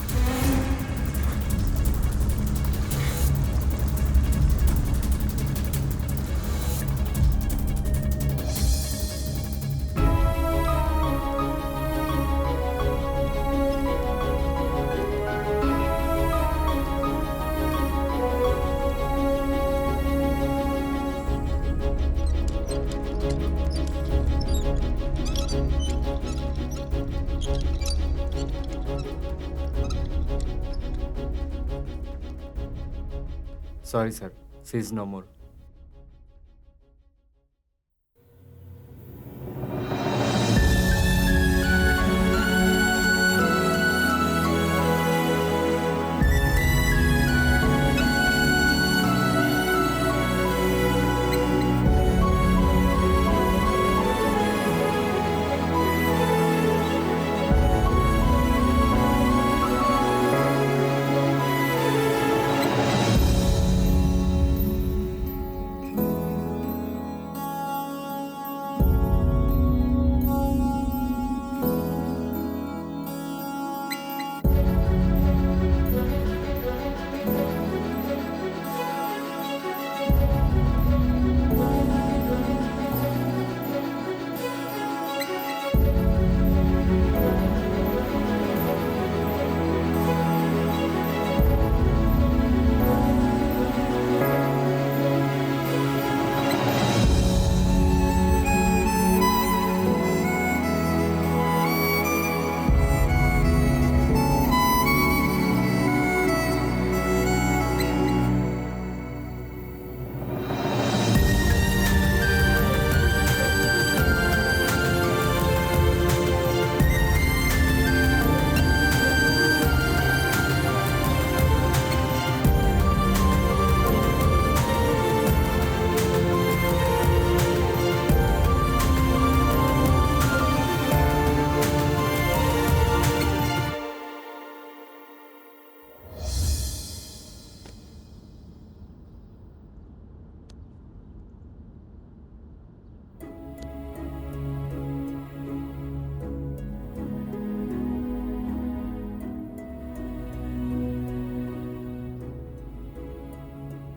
Sorry, sir. She is no more.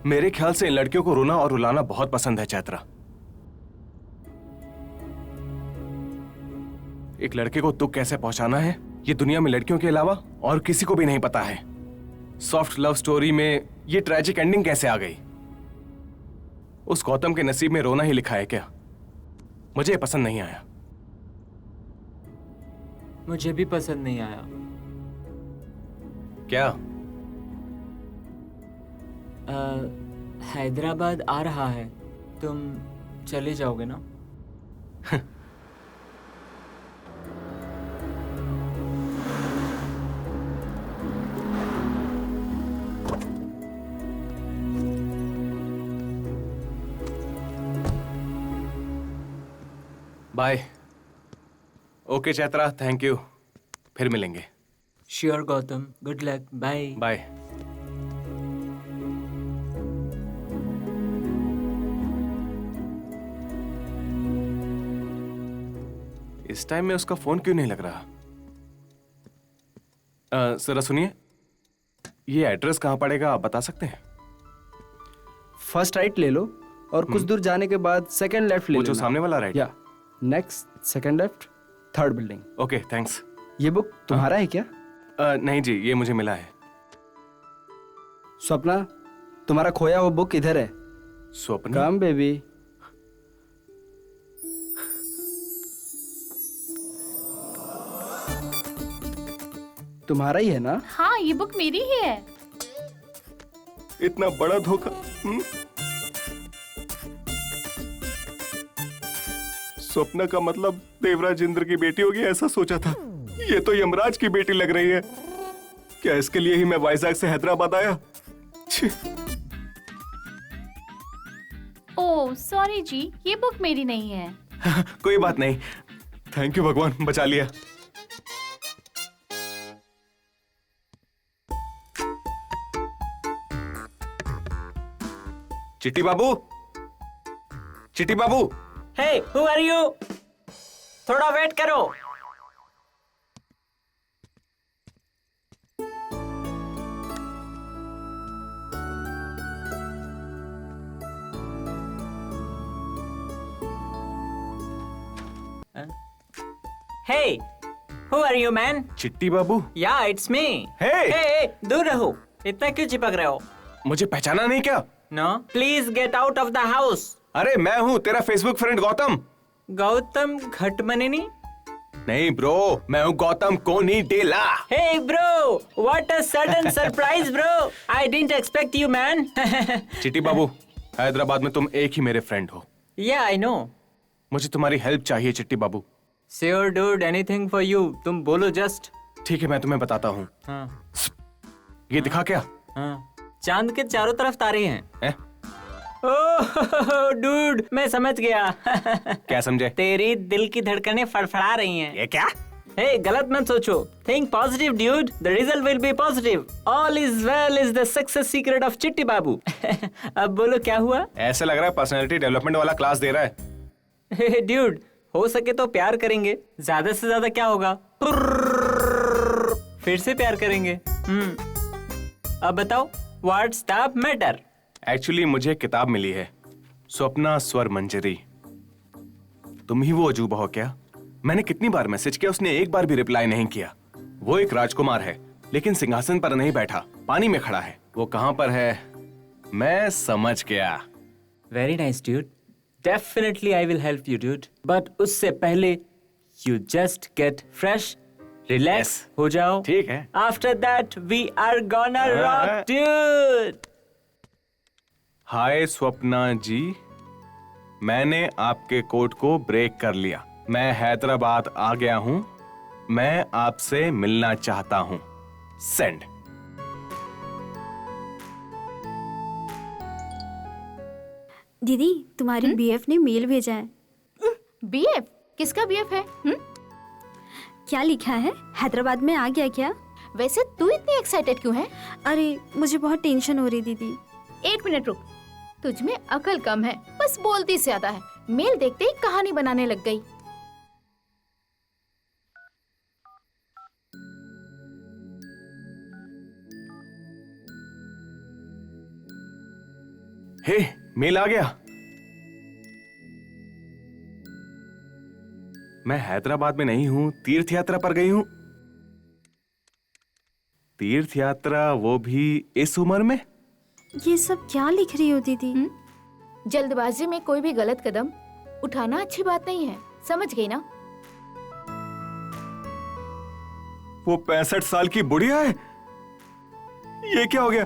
मेरे ख्याल से इन लड़कियों को रोना और रुलाना बहुत पसंद है चैत्रा। एक लड़के को दुख कैसे पहुंचाना है ये दुनिया में लड़कियों के अलावा और किसी को भी नहीं पता है। सॉफ्ट लव स्टोरी में ये ट्रेजिक एंडिंग कैसे आ गई? उस गौतम के नसीब में रोना ही लिखा है क्या? मुझे ये पसंद नहीं आया। मुझे भी पसंद नहीं आया। क्या? हैदराबाद आ रहा है, तुम चले जाओगे ना? Bye. Okay Chaitra, thank you. फिर मिलेंगे। Sure Gautam, good luck, bye. Bye. इस टाइम में उसका फोन क्यों नहीं लग रहा? जरा सुनिए, ये एड्रेस कहाँ पड़ेगा आप बता सकते हैं? फर्स्ट राइट ले लो और कुछ दूर जाने के बाद सेकंड लेफ्ट ले वो लेना। जो सामने वाला राइट? या next second left third building. Okay thanks. ये बुक तुम्हारा है क्या? नहीं जी, ये मुझे मिला है। स्वप्ना, तुम्हारा खोया हुआ बुक इधर है। स्वप्न? Come baby. तुम्हारा ही है ना? हाँ, ये बुक मेरी ही है। इतना बड़ा धोखा। स्वप्न का मतलब देवराज इंद्र की बेटी होगी ऐसा सोचा था। ये तो यमराज की बेटी लग रही है। क्या इसके लिए ही मैं वाइजैक से हैदराबाद आया? छी। ओह सॉरी जी, ये बुक मेरी नहीं है। कोई बात नहीं, थैंक यू भगवान, बचा लिया। चिट्टी बाबू, चिट्टी बाबू। हे, हु आर यू? थोड़ा वेट करो। Hey, who are you, man? चिट्टी बाबू। Yeah, it's me. Hey! Hey, दूर रहो। इतना क्यों चिपक रहे हो? मुझे पहचाना नहीं क्या? No, please get out of the house. अरे मैं हूँ तेरा फेसबुक फ्रेंड गौतम। गौतम घटमनेनी? नहीं ब्रो, मैं हूँ Gautam कोनीडेला। Hey, bro, what a sudden surprise, bro. I didn't expect you, man. चिट्टी बाबू, हैदराबाद में तुम एक ही मेरे फ्रेंड हो। Yeah, I know. मुझे तुम्हारी हेल्प चाहिए चिट्टी बाबू। Sure, dude, anything for you. तुम बोलो just. ठीक है, मैं तुम्हें बताता हूँ। हाँ, ये दिखा क्या? हाँ. चांद के चारों तरफ तारे हैं। है? ओह, dude, मैं समझ गया। क्या समझे? तेरी दिल की धड़कनें फड़फड़ा रही हैं। ये क्या? Hey, गलत मत सोचो। Think positive, dude. The result will be positive. All is well is the success secret of चिट्टी बाबू। अब बोलो क्या हुआ? ऐसे लग रहा है पर्सनालिटी डेवलपमेंट वाला क्लास दे रहा है। Hey, dude, हो सके तो प्यार करेंगे। ज्यादा से ज्यादा क्या होगा? फिर से प्यार करेंगे। अब बताओ, What's the matter? एक्चुअली मुझे एक किताब मिली है, स्वप्ना स्वर मंजरी। तुम ही वो अजूबा हो क्या? मैंने कितनी बार मैसेज किया, उसने एक बार भी रिप्लाई नहीं किया। वो एक राजकुमार है, लेकिन सिंहासन पर नहीं बैठा, पानी में खड़ा है। वो कहाँ पर है? मैं समझ गया। Very nice, dude. Definitely I will help you, dude. But उससे पहले you just get fresh, relax, Yes. हो जाओ। ठीक है। After that we are gonna rock, dude. हाय स्वप्ना जी, मैंने आपके कोड को ब्रेक कर लिया। मैं हैदराबाद आ गया हूँ। मैं आपसे मिलना चाहता हूँ। सेंड। दीदी, तुम्हारी बीएफ ने मेल भेजा है। बीएफ? किसका बीएफ है? क्या लिखा है? हैदराबाद में आ गया क्या? वैसे तू इतनी एक्साइटेड क्यों है? अरे मुझे बहुत टेंशन हो रही दीदी। एक मिनट रुक, तुझ में अकल कम है, बस बोलती ज्यादा है। मेल देखते ही कहानी बनाने लग गई। हे, मेल आ गया। मैं हैदराबाद में नहीं हूँ, तीर्थ यात्रा पर गई हूँ। तीर्थ यात्रा, वो भी इस उम्र में? ये सब क्या लिख रही हो दीदी? जल्दबाजी में कोई भी गलत कदम उठाना अच्छी बात नहीं है, समझ गई ना? वो 65 साल की बुढ़िया है। ये क्या हो गया?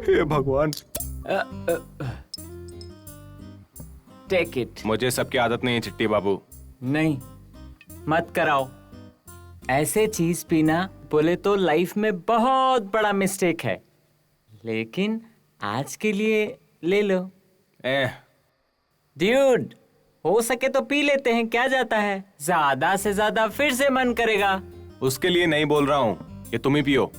हे भगवान। Take it. मुझे सबकी आदत नहीं है चिट्टी बाबू। नहीं, मत कराओ। ऐसे चीज पीना बोले तो लाइफ में बहुत बड़ा मिस्टेक है, लेकिन आज के लिए ले लो। ड्यूड, हो सके तो पी लेते हैं, क्या जाता है? ज्यादा से ज्यादा फिर से मन करेगा। उसके लिए नहीं बोल रहा हूँ, ये तुम ही पियो।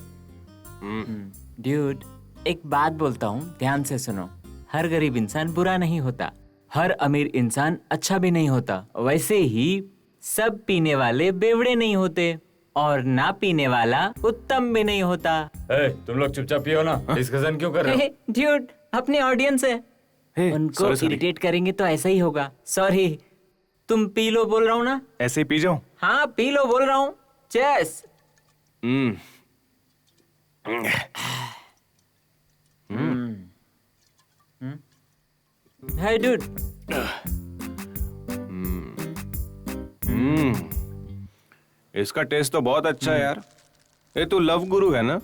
ड्यूड, एक बात बोलता हूँ, ध्यान से सुनो। हर गरीब इंसान बुरा नहीं होता। हर अमीर इंसान अच्छा भी नहीं होता, वैसे ही सब पीने वाले बेवड़े नहीं होते और ना पीने वाला उत्तम भी नहीं होता। तुम लोग चुपचाप पियो ना, डिस्कशन क्यों कर रहे हो? ड्यूड, अपने ऑडियंस है, उनको sorry, sorry. इरिटेट करेंगे तो ऐसा ही होगा। सॉरी, तुम पी लो बोल रहा हूँ ना। ऐसे ही पी जाऊं? हाँ पी लो बोल रहा हूँ। चेस। Hey dude. इसका टेस्ट तो बहुत अच्छा है यार। ये तू लव गुरु है ना?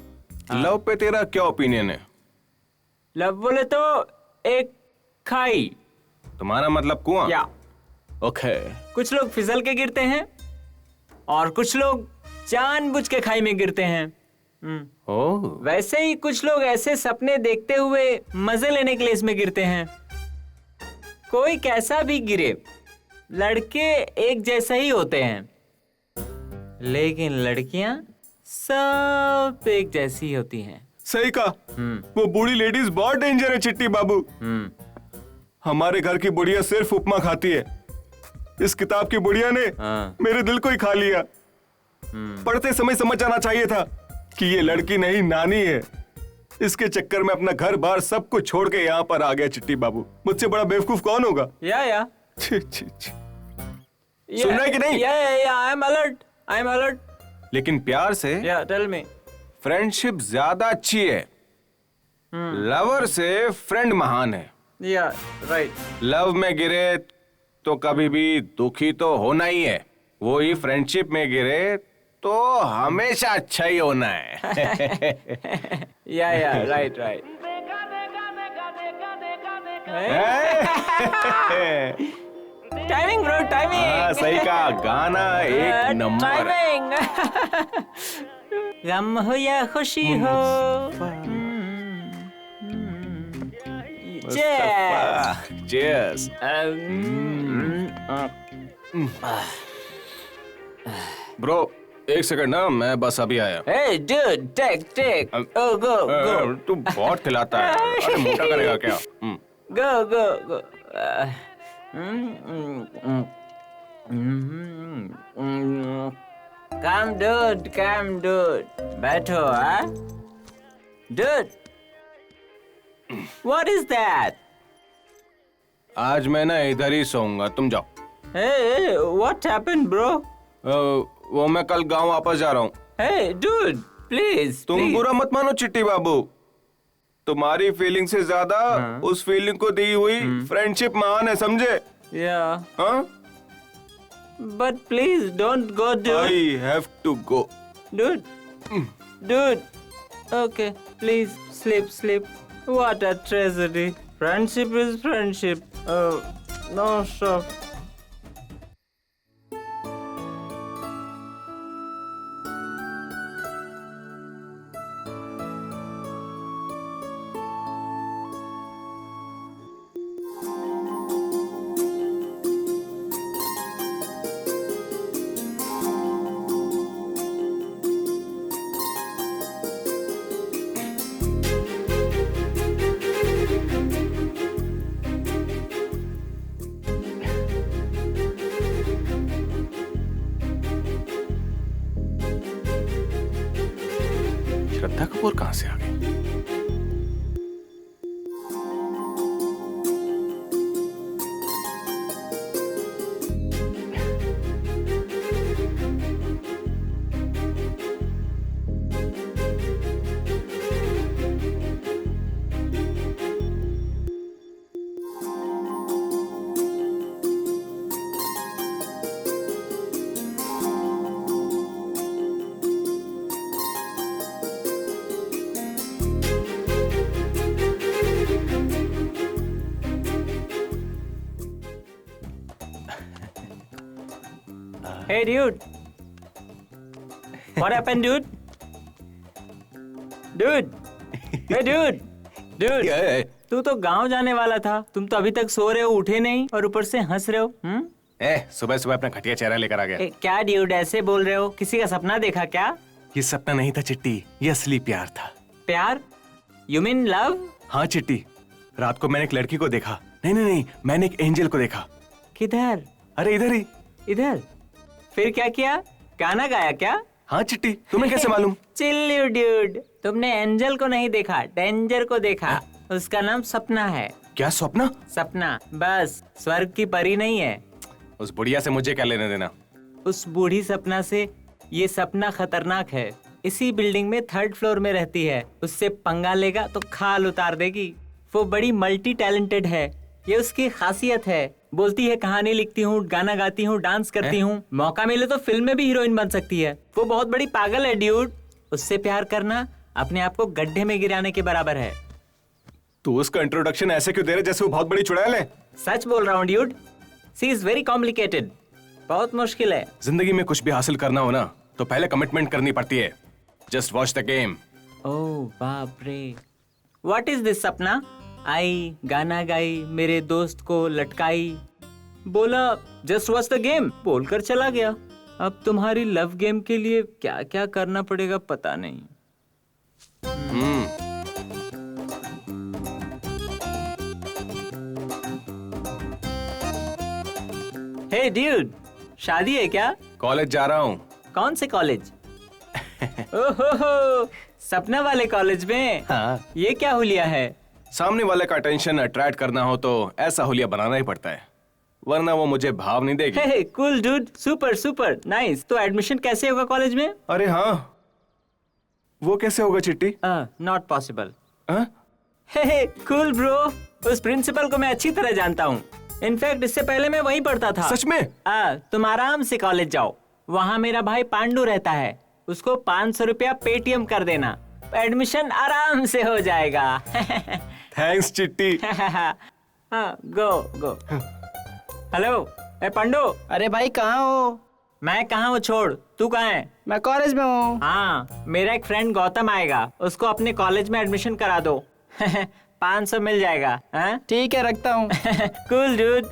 लव पे तेरा क्या ओपिनियन है? लव बोले तो एक खाई। तुम्हारा मतलब कुआं? या ओके। कुछ लोग फिसल के गिरते हैं और कुछ लोग जानबूझ के खाई में गिरते हैं। ओह, वैसे ही कुछ लोग ऐसे सपने देखते हुए मजे लेने के लिए इसमें गिरते हैं। कोई कैसा भी गिरे, लड़के एक जैसे ही होते हैं, लेकिन लड़कियां सब एक जैसी होती हैं। सही कहा। वो बूढ़ी लेडीज बहुत डेंजर है चिट्टी बाबू। हमारे घर की बुढ़िया सिर्फ उपमा खाती है। इस किताब की बुढ़िया ने मेरे दिल को ही खा लिया। पढ़ते समय समझ आना चाहिए था कि ये लड़की नहीं नानी है। इसके चक्कर में अपना घर बार सब कुछ छोड़ के यहाँ पर आ गया चिट्टी बाबू। मुझसे बड़ा बेवकूफ कौन होगा? या छी, छी, छी। सुन रहा है कि नहीं? या आई एम अलर्ट। लेकिन प्यार से या टेल मी। फ्रेंडशिप ज्यादा अच्छी है। लवर से फ्रेंड महान है। या राइट। लव में गिरे तो कभी भी दुखी तो होना ही है। वो ही फ्रेंडशिप में गिरे तो हमेशा अच्छा ही होना है। या राइट। Timing bro, timing. हाँ, सही कहा। गाना एक नंबर है। गम हो या खुशी हो। Cheers. ब्रो, एक सेकंड ना, मैं बस अभी आया। Hey dude, take. Go. तू बहुत खिलाता है। अरे मोटा करेगा क्या? Go. Come dude. बैठो, हाँ? Dude. What is that? आज मैं ना इधर ही सोऊंगा, तुम जाओ। Hey, what happened, bro? वो मैं कल गांव वापस जा रहा हूँ। Hey, dude, please. तुम बुरा मत मानो चिट्टी बाबू। तुम्हारी फीलिंग से ज्यादा उस फीलिंग को दी हुई फ्रेंडशिप महान है, समझे? Yeah. हाँ? But please don't go, dude. I have to go. Dude. Okay, please sleep. What a tragedy. Friendship is friendship. No stuff. Shraddha Kapoor कहाँ से आ गई? Hey, dude. What happened, dude? Hey, dude. तू तो गांव जाने वाला था। तुम तो अभी तक सो रहे हो, उठे नहीं और ऊपर से हंस रहे हो। सुबह सुबह अपना घटिया चेहरा लेकर आ गया। क्या ड्यूड ऐसे बोल रहे हो? किसी का सपना देखा क्या? ये सपना नहीं था चिट्टी, ये असली प्यार था। प्यार? You mean love? हाँ चिट्टी, रात को मैंने एक लड़की को देखा। नहीं नहीं नहीं, मैंने एक एंजल को देखा। किधर? अरे इधर ही। इधर? फिर क्या किया? गाना गाया क्या? हाँ चिट्टी, तुम्हें कैसे मालूम? चिल्लू ड्यूड, तुमने एंजल को नहीं देखा, डेंजर को देखा। उसका नाम सपना है। क्या सपना? सपना, बस स्वर्ग की परी नहीं है। उस बुढ़िया से मुझे क्या लेने देना? उस बूढ़ी सपना से ये सपना खतरनाक है। इसी बिल्डिंग में 3rd फ्लोर में रहती है। उससे पंगा लेगा तो खाल उतार देगी। वो बड़ी मल्टी टैलेंटेड है, ये उसकी खासियत है। बोलती है कहानी लिखती हूँ, गाना गाती हूँ, डांस करती हूँ। मौका मिले तो फिल्म में भी हीरोइन बन सकती है। वो बहुत बड़ी पागल है ड्यूड। उससे प्यार करना अपने आप को गड्ढे में गिराने के बराबर है। तू उसका इंट्रोडक्शन ऐसे क्यों दे रहे जैसे वो बहुत बड़ी चुड़ैल है? सच बोल रहा हूँ dude. She is very complicated, बहुत मुश्किल है। जिंदगी में कुछ भी हासिल करना हो ना तो पहले कमिटमेंट करनी पड़ती है। Just watch the game. Oh बाप रे, व्हाट इज दिस सपना? आई, गाना गाई, मेरे दोस्त को लटकाई, बोला जस्ट वॉच द गेम, बोलकर चला गया। अब तुम्हारी लव गेम के लिए क्या क्या करना पड़ेगा पता नहीं। हे ड्यूड, शादी है क्या? कॉलेज जा रहा हूँ। कौन से कॉलेज? ओहो, सपना वाले कॉलेज में? हाँ। ये क्या हुलिया है? सामने वाले का अटेंशन अट्रैक्ट करना हो तो ऐसा हुलिया बनाना ही पड़ता है, वरना वो मुझे भाव नहीं देगी। Hey cool dude, super super nice. तो एडमिशन कैसे होगा कॉलेज में? अरे हाँ, वो कैसे होगा चिट्टी? Not possible. हाँ? हे कूल ब्रो, उस प्रिंसिपल को मैं अच्छी तरह जानता हूँ। इनफैक्ट इससे पहले मैं वहीं पढ़ता था। सच में? तुम आराम से कॉलेज जाओ, वहाँ मेरा भाई पांडू रहता है। उसको 500 रुपया पेटीएम कर देना, एडमिशन आराम से हो जाएगा। थैंक्स चिट्टी। गो गो। हेलो, ए पांडू। अरे भाई कहाँ हो? मैं कहाँ हूँ छोड़, तू कहाँ है? मैं कॉलेज में हूँ। हाँ, मेरा एक फ्रेंड गौतम आएगा, उसको अपने कॉलेज में एडमिशन करा दो। 500 मिल जाएगा। ठीक है, रखता हूँ। Cool dude.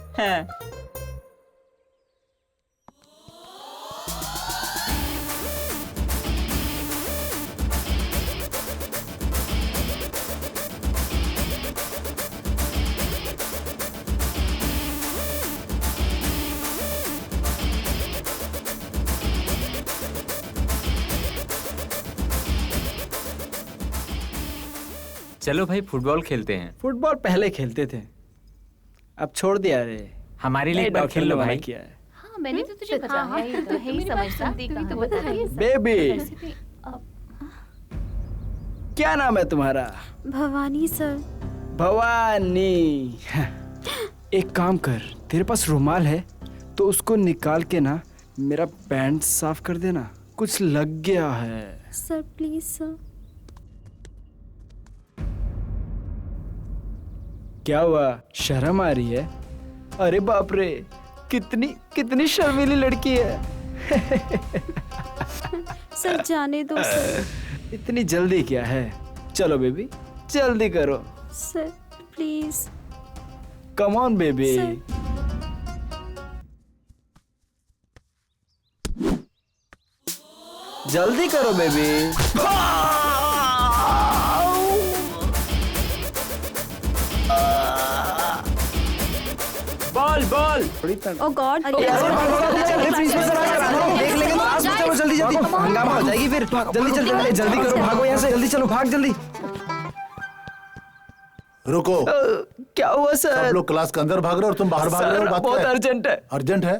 चलो भाई फुटबॉल खेलते हैं। फुटबॉल पहले खेलते थे, अब छोड़ दिया रे। हमारे लिए एक बार खेल लो भाई। किया है। हाँ मैंने तो तुझे बताया ही तो है ही समझदार। बेबी, क्या नाम है तुम्हारा? भवानी सर। भवानी। एक काम कर, तेरे पास रुमाल है तो उसको निकाल के ना मेरा पैंट साफ कर देना, कुछ लग गया है। Sir please sir. क्या हुआ, शर्म आ रही है? अरे बाप रे, कितनी कितनी शर्मीली लड़की है। सर जाने दो सर। इतनी जल्दी क्या है? चलो बेबी, जल्दी करो। Sir please. Come on baby. जल्दी करो baby. Ball ball. Oh god. देख लेंगे तो आज चलो जल्दी जल्दी, हंगामा हो जाएगी फिर। जल्दी चल, जल्दी जल्दी करो, भागो यहाँ से, जल्दी चलो, भाग जल्दी। रुको, क्या हुआ सर? सब लोग क्लास के अंदर भाग रहे हो और तुम बाहर भाग रहे हो। बात बहुत क्या है? अर्जेंट है। अर्जेंट है?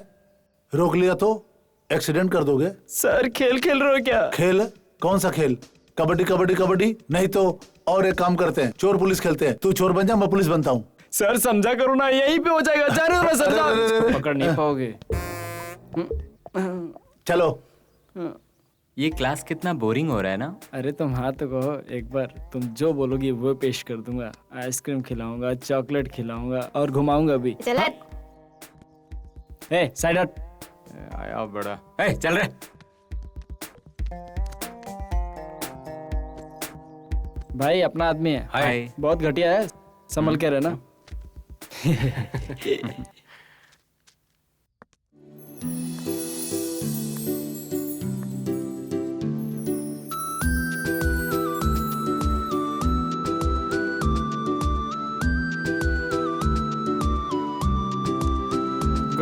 रोक लिया तो एक्सीडेंट कर दोगे। सर खेल खेल रहे हो क्या? खेल? कौन सा खेल? कबड्डी कबड्डी कबड्डी? नहीं तो और एक काम करते हैं, चोर पुलिस खेलते हैं। तू चोर बन जा, मैं पुलिस बनता हूँ। सर समझा करो ना, यहीं पे हो जाएगा। जा रहे हो ना सर? जाओ। पकड़ नहीं पाओगे। चलो। ये क्लास कितना बोरिंग हो रहा है ना। अरे तुम हाँ तो कहो एक बार, तुम जो बोलोगी वो पेश कर दूंगा। आइसक्रीम खिलाऊंगा, चॉकलेट खिलाऊंगा और घुमाऊंगा भी। चल ए साइड हट। आया बड़ा। चल रहे। भाई अपना आदमी है। हाय। बहुत घटिया है, संभल के रहना।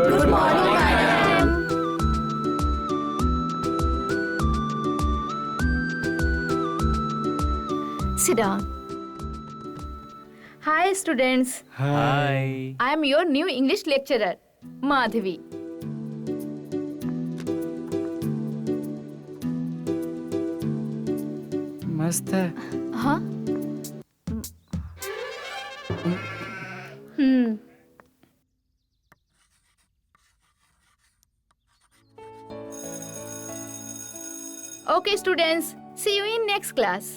Good morning madam. Sit down. Hi students. Hi. I am your new English lecturer, Madhavi. मस्त है। हाँ? Okay students, see you in next class.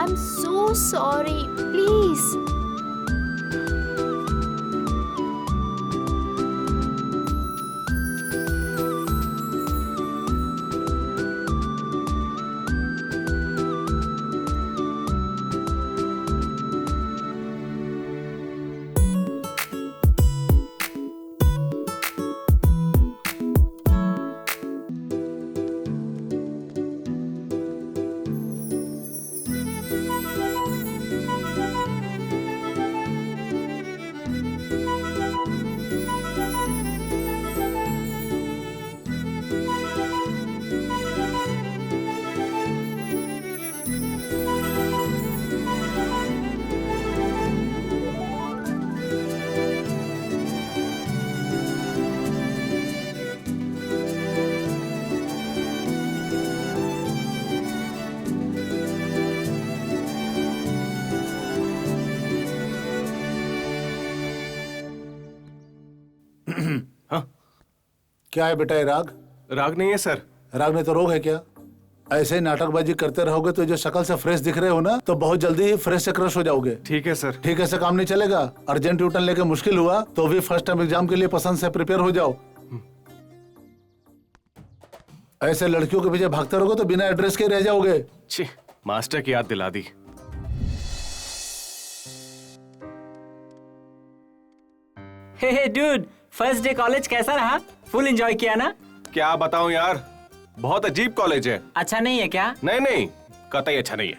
I'm so sorry. Please. क्या है बेटा ये राग? राग नहीं है सर। राग नहीं तो रोग है क्या? ऐसे ही नाटकबाजी करते रहोगे तो जो शक्ल से फ्रेश दिख रहे हो ना, तो बहुत जल्दी ही फ्रेश से क्रश हो जाओगे। ठीक है सर। ठीक है, ऐसे काम नहीं चलेगा। अर्जेंट ट्यूटन लेके मुश्किल हुआ तो भी फर्स्ट टाइम एग्जाम के लिए पसंद से प्रिपेयर हो जाओ। ऐसे लड़कियों के पीछे भागते रहोगे तो बिना एड्रेस के रह जाओगे। छी, मास्टर की याद दिला दी। Hey dude, first day college कैसा रहा? फुल एंजॉय किया ना? क्या बताऊं यार, बहुत अजीब कॉलेज है। अच्छा नहीं है क्या? नहीं नहीं, कतई अच्छा नहीं है।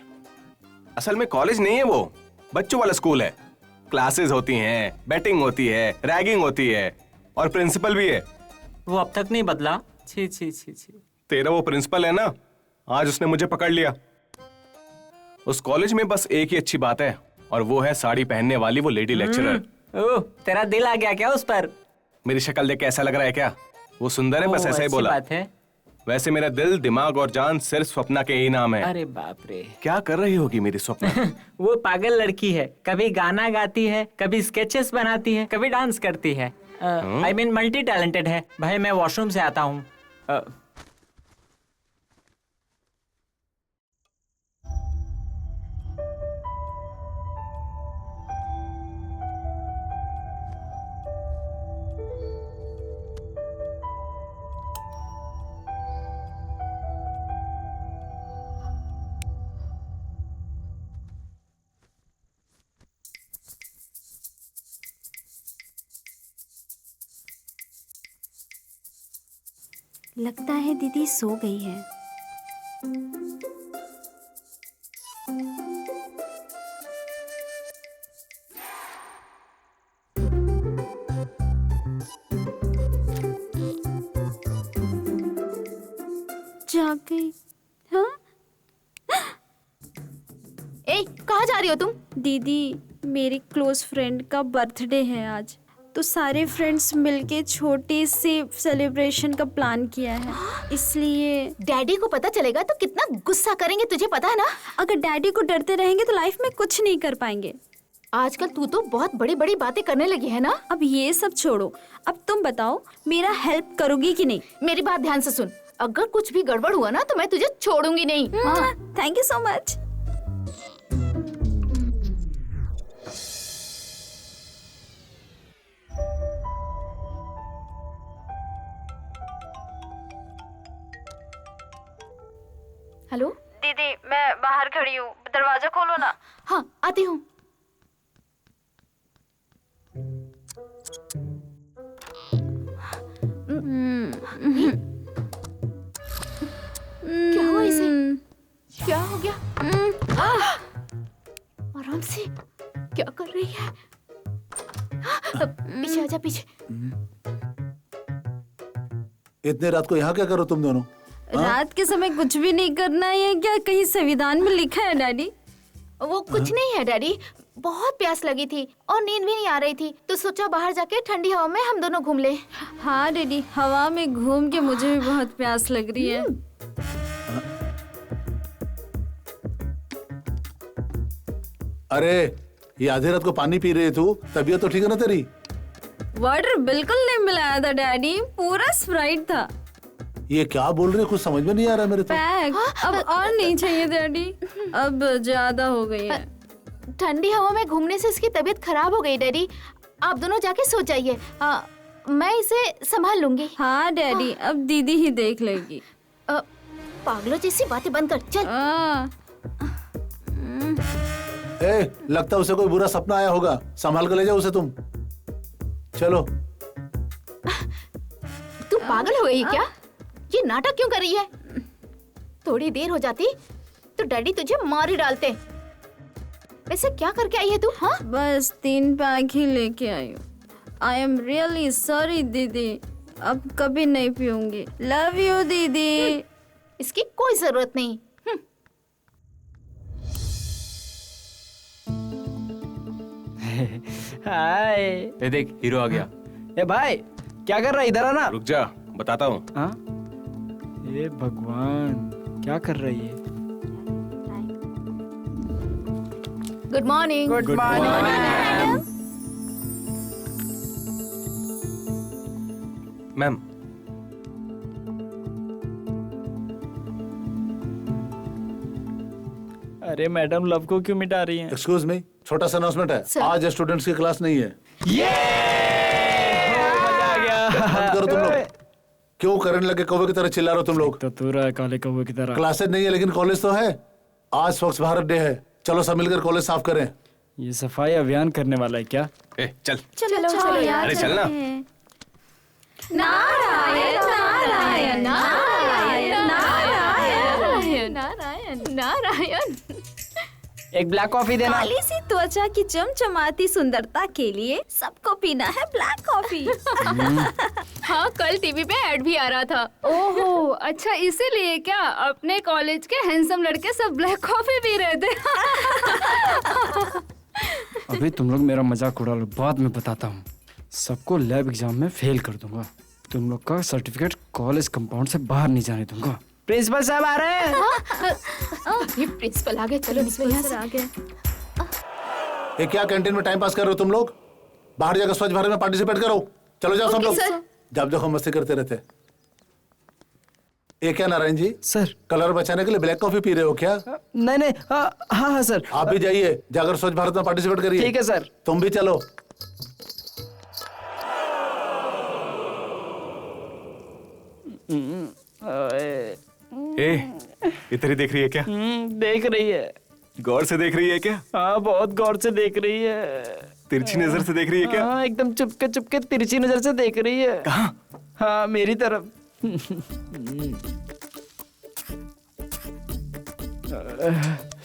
असल में कॉलेज नहीं है, वो बच्चों वाला स्कूल है। क्लासेस होती हैं, बैटिंग होती है, रैगिंग होती है और प्रिंसिपल भी है। वो अब तक नहीं बदला? छी छी छी छी। तेरा वो प्रिंसिपल है ना, आज उसने मुझे पकड़ लिया। उस कॉलेज में बस एक ही अच्छी बात है और वो है साड़ी पहनने वाली वो लेडी लेक्चरर। ओह, तेरा दिल आ गया क्या उस पर? मेरी शक्ल देख के ऐसा लग रहा है क्या? वो सुंदर है, बस ओह, ऐसा ही अच्छी बोला। बात है। वैसे मेरा दिल, दिमाग और जान सिर्फ स्वप्ना के ही नाम है। अरे बाप रे। क्या कर रही होगी मेरी स्वप्ना? वो पागल लड़की है, कभी गाना गाती है, कभी स्केचेस बनाती है, कभी डांस करती है। आई मीन मल्टी टैलेंटेड है। भाई मैं वॉशरूम से आता हूँ। लगता है दीदी सो गई है। जाग गई। हाँ? ए, कहाँ जा रही हो तुम? दीदी, मेरी क्लोज फ्रेंड का बर्थडे है आज, तो सारे फ्रेंड्स मिलके छोटी सी सेलिब्रेशन का प्लान किया है, इसलिए। डैडी को पता चलेगा तो कितना गुस्सा करेंगे, तुझे पता है ना? अगर डैडी को डरते रहेंगे तो लाइफ में कुछ नहीं कर पाएंगे। आजकल तू तो बहुत बड़ी बड़ी बातें करने लगी है ना? अब ये सब छोड़ो, अब तुम बताओ मेरा हेल्प करोगी कि नहीं? मेरी बात ध्यान से सुन, अगर कुछ भी गड़बड़ हुआ ना तो मैं तुझे छोड़ूंगी नहीं। हाँ। Thank you so much. Hello दीदी, मैं बाहर खड़ी हूँ, दरवाजा खोलो ना। हाँ आती हूँ। क्या हुआ इसे? क्या हो गया? आराम से, क्या कर रही है? पीछे आजा, पीछे। इतने रात को यहाँ क्या करो तुम दोनों? रात के समय कुछ भी नहीं करना है क्या? कहीं संविधान में लिखा है डैडी? वो कुछ नहीं है डैडी, बहुत प्यास लगी थी और नींद भी नहीं आ रही थी, तो सोचा बाहर जाके ठंडी हवा में हम दोनों घूम ले। हाँ डैडी, हवा में घूम के मुझे भी बहुत प्यास लग रही है। अरे ये आधी रात को पानी पी रही तू, तबीयत तो ठीक है ना तेरी? वाटर बिल्कुल नहीं मिलाया था डैडी, पूरा स्प्राइट था। ये क्या बोल रही है, कुछ समझ में नहीं आ रहा है मेरे तो। पैक, अब और नहीं चाहिए डैडी, अब ज्यादा हो गई है। ठंडी हवा में घूमने से इसकी तबीयत खराब हो गई डैडी, आप दोनों जाके सो जाइए, मैं इसे संभाल लूंगी। हाँ डैडी, अब दीदी ही देख लेगी। पागलों जैसी बातें बंद कर, चल। लगता है उसे कोई बुरा सपना आया होगा, संभाल कर ले जाओ उसे तुम। चलो। तू पागल हो गई क्या? ये नाटक क्यों कर रही है? थोड़ी देर हो जाती तो डैडी तुझे मार ही डालते। वैसे क्या करके आई है तू? हाँ, बस 3 पैक ही लेके आई हूँ। आई एम रियली सॉरी दीदी, अब कभी नहीं पीऊंगी। लव यू दीदी। इसकी कोई जरूरत नहीं। हाय। ए देख, हीरो आ गया। ए भाई, क्या कर रहा है? इधर आना। रुक जा, बताता हूँ। हाँ? ए भगवान, क्या कर रही है? Good morning. Good morning ma'am. अरे मैडम, लव को क्यों मिटा रही हैं? एक्सक्यूज मी, छोटा सा अनाउंसमेंट है, सर। आज स्टूडेंट्स की क्लास नहीं है। मजा आ गया। बंद करो तुम लोग। क्यों करने लगे कौवे की तरह चिल्ला रहे हो तुम लोग? तो तू रहा है काले कौवे की तरह। क्लासेस नहीं है लेकिन कॉलेज तो है। आज स्वच्छ भारत डे है, चलो सब मिलकर कॉलेज साफ करें। ये सफाई अभियान करने वाला है क्या? ए चल। चलो चलो यार। अरे चल ना। नारायण नारायण नारायण नारायण नारायण नारायण। एक ब्लैक कॉफी देना। काली सी त्वचा की चमचमाती सुंदरता के लिए सबको पीना है ब्लैक कॉफी। हाँ, कल टीवी पे ऐड भी आ रहा था। ओहो, अच्छा इसीलिए क्या अपने कॉलेज के हैंडसम लड़के सब ब्लैक कॉफी पी रहे थे? अभी तुम लोग मेरा मजाक उड़ा लो, बाद में बताता हूँ। सबको लैब एग्जाम में फेल कर दूंगा। तुम लोग का सर्टिफिकेट कॉलेज कंपाउंड से बाहर नहीं जाने दूंगा। प्रिंसिपल साहब आ रहे हैं। ये प्रिंसिपल आ गए, चलो निकलो यहाँ से। आ गए। ये क्या कैंटीन में टाइम पास कर रहे हो तुम लोग? बाहर जाकर स्वच्छ भारत में पार्टिसिपेट करो। चलो जाओ सब लोग। जब देखो मस्ती करते रहते। ये क्या नारायण जी, सर। कलर बचाने के लिए ब्लैक कॉफी पी रहे हो क्या? नहीं नहीं, हाँ हाँ सर। आप भी जाइए, जाकर स्वच्छ भारत में पार्टिसिपेट करिए। ठीक है सर। तुम भी चलो। ए, इधर ही देख रही है क्या? देख रही है। गौर से देख रही है क्या? हाँ, बहुत गौर से देख रही है। तिरछी नजर से देख रही है क्या? हाँ, एकदम चुपके तिरछी नजर से देख रही है। कहाँ? हाँ, मेरी तरफ।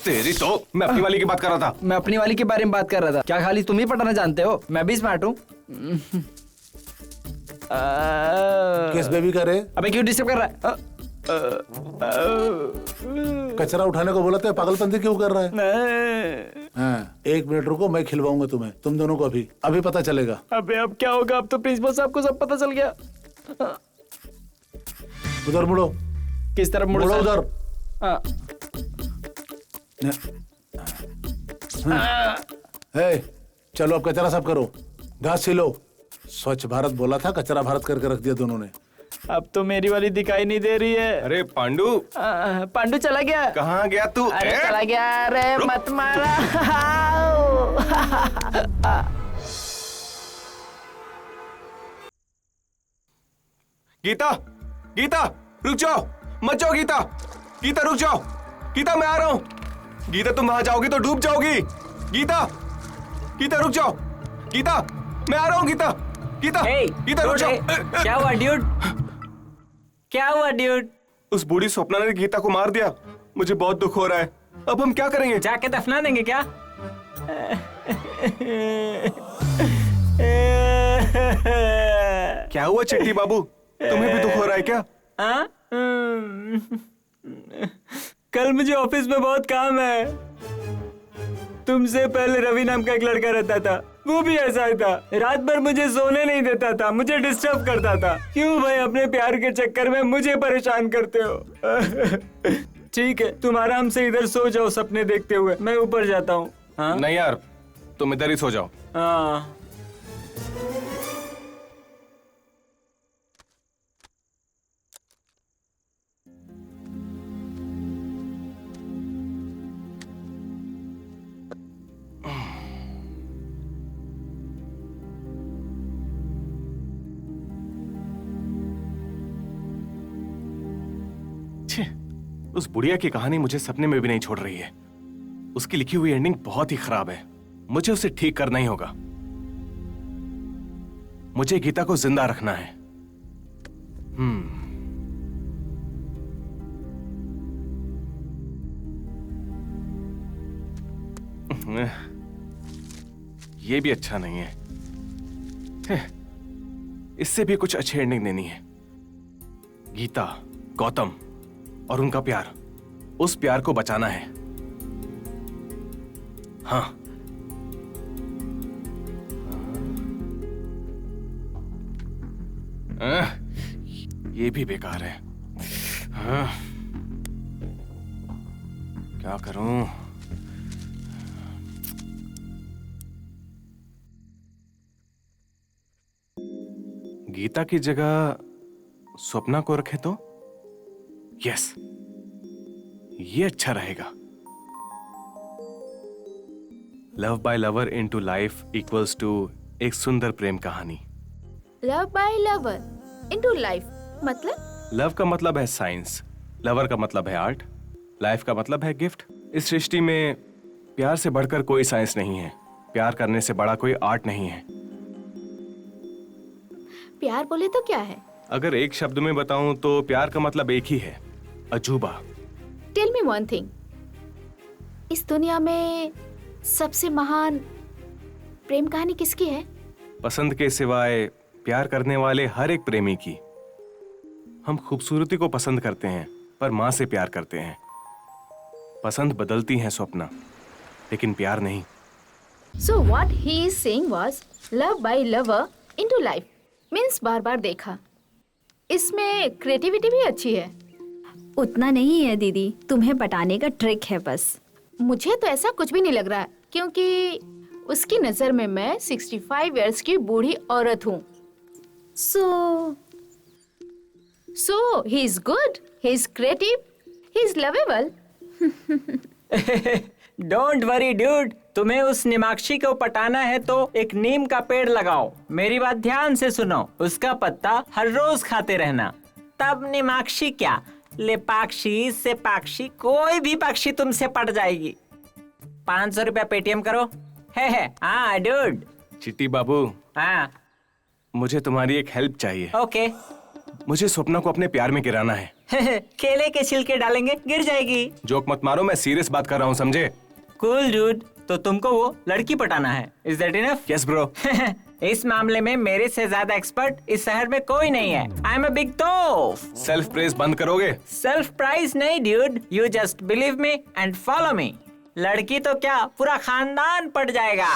तेरी तो, मैं अपनी वाली की बात कर रहा था। मैं अपनी वाली के बारे में बात कर रहा था। क्या खाली तुम ही पढ़ना जानते हो? मैं भी स्मार्ट हूँ। किस बेबी का रे? अबे क्यों डिस्टर्ब कर रहा है? कचरा उठाने को बोला तो पागलपंती क्यों कर रहा है? नहीं। हाँ। 1 मिनट रुको, मैं खिलवाऊंगा तुम्हें, तुम दोनों को अभी अभी पता चलेगा। अबे अब क्या होगा? अब तो प्रिंसिपल साहब को सब पता चल गया। उधर मुड़ो। किस तरफ मुड़ो? मुड़ो सर? उधर। हाँ। हे, चलो अब कचरा साफ करो, घास छिलो। स्वच्छ भारत बोला था, कचरा भारत करके रख दिया दोनों ने। अब तो मेरी वाली दिखाई नहीं दे रही है। अरे पांडू, पांडू चला गया। कहाँ गया तू? अरे चला गया। अरे मत मारा। गीता, गीता रुक जाओ, मत जाओ गीता, गीता रुक जाओ, गीता मैं आ रहा हूँ। गीता तुम वहां जाओगी तो डूब जाओगी। गीता, गीता रुक जाओ, गीता मैं आ रहा हूँ। गीता, गीता, गीता रुक जाओ। क्या हुआ ड्यूड? क्या हुआ ड्यूड? उस बूढ़ी स्वप्ना ने गीता को मार दिया, मुझे बहुत दुख हो रहा है। अब हम क्या करेंगे? जाके दफना देंगे क्या? क्या हुआ चिट्टी बाबू, तुम्हें भी दुख हो रहा है क्या? कल मुझे ऑफिस में बहुत काम है। तुमसे पहले रवि नाम का एक लड़का रहता था, वो भी ऐसा ही था। रात भर मुझे सोने नहीं देता था, मुझे डिस्टर्ब करता था। क्यों भाई अपने प्यार के चक्कर में मुझे परेशान करते हो? ठीक है, तुम आराम से इधर सो जाओ सपने देखते हुए, मैं ऊपर जाता हूँ। नहीं यार, तुम इधर ही सो जाओ। हाँ। उस बुढ़िया की कहानी मुझे सपने में भी नहीं छोड़ रही है। उसकी लिखी हुई एंडिंग बहुत ही खराब है, मुझे उसे ठीक करना ही होगा। मुझे गीता को जिंदा रखना है। ये भी अच्छा नहीं है, इससे भी कुछ अच्छी एंडिंग देनी है। गीता, गौतम और उनका प्यार, उस प्यार को बचाना है। हाँ, ये भी बेकार है। हाँ, क्या करूं? गीता की जगह स्वप्ना को रखे तो? यस, ये अच्छा रहेगा। Love by lover into life equals to एक सुंदर प्रेम कहानी। Love by lover into life मतलब? लव का मतलब है साइंस, लवर का मतलब है आर्ट, लाइफ का मतलब है गिफ्ट। इस सृष्टि में प्यार से बढ़कर कोई साइंस नहीं है, प्यार करने से बड़ा कोई आर्ट नहीं है। प्यार बोले तो क्या है? अगर एक शब्द में बताऊं तो प्यार का मतलब एक ही है, अजूबा। टेल मी वन थिंग, इस दुनिया में सबसे महान प्रेम कहानी किसकी है? पसंद के सिवाय प्यार करने वाले हर एक प्रेमी की। हम खूबसूरती को पसंद करते हैं पर मां से प्यार करते हैं। पसंद बदलती है स्वप्ना, लेकिन प्यार नहीं। So what he is saying was love by lover into life means बार बार देखा। इसमें क्रिएटिविटी भी अच्छी है। उतना नहीं है दीदी, तुम्हें पटाने का ट्रिक है बस। मुझे तो ऐसा कुछ भी नहीं लग रहा है, क्योंकि उसकी नजर में मैं 65 इयर्स की बूढ़ी औरत हूँ। So he is good, he is creative, he is lovable. Don't worry dude, तुम्हें उस निमाक्षी को पटाना है तो एक नीम का पेड़ लगाओ। मेरी बात ध्यान से सुनो, उसका पत्ता हर रोज खाते रहना। तब निमाक्षी क्या, लेपाक्षी से पाक्षी कोई भी पक्षी तुमसे पट जाएगी। 500 रुपया पेटीएम करो। है हाँ डूड। चिट्टी बाबू, हाँ मुझे तुम्हारी एक हेल्प चाहिए। ओके। मुझे स्वप्ना को अपने प्यार में गिराना है। केले के छिलके डालेंगे, गिर जाएगी। जोक मत मारो, मैं सीरियस बात कर रहा हूँ, समझे? कूल डूड, तो तुमको वो लड़की पटाना है। Is that enough? Yes bro. इस मामले में मेरे से ज्यादा एक्सपर्ट इस शहर में कोई नहीं है। आई एम अ बिग तोफ। सेल्फ प्रेज बंद करोगे? सेल्फ प्राइज नहीं dude, you just believe me and follow me. लड़की तो क्या पूरा खानदान पट जाएगा।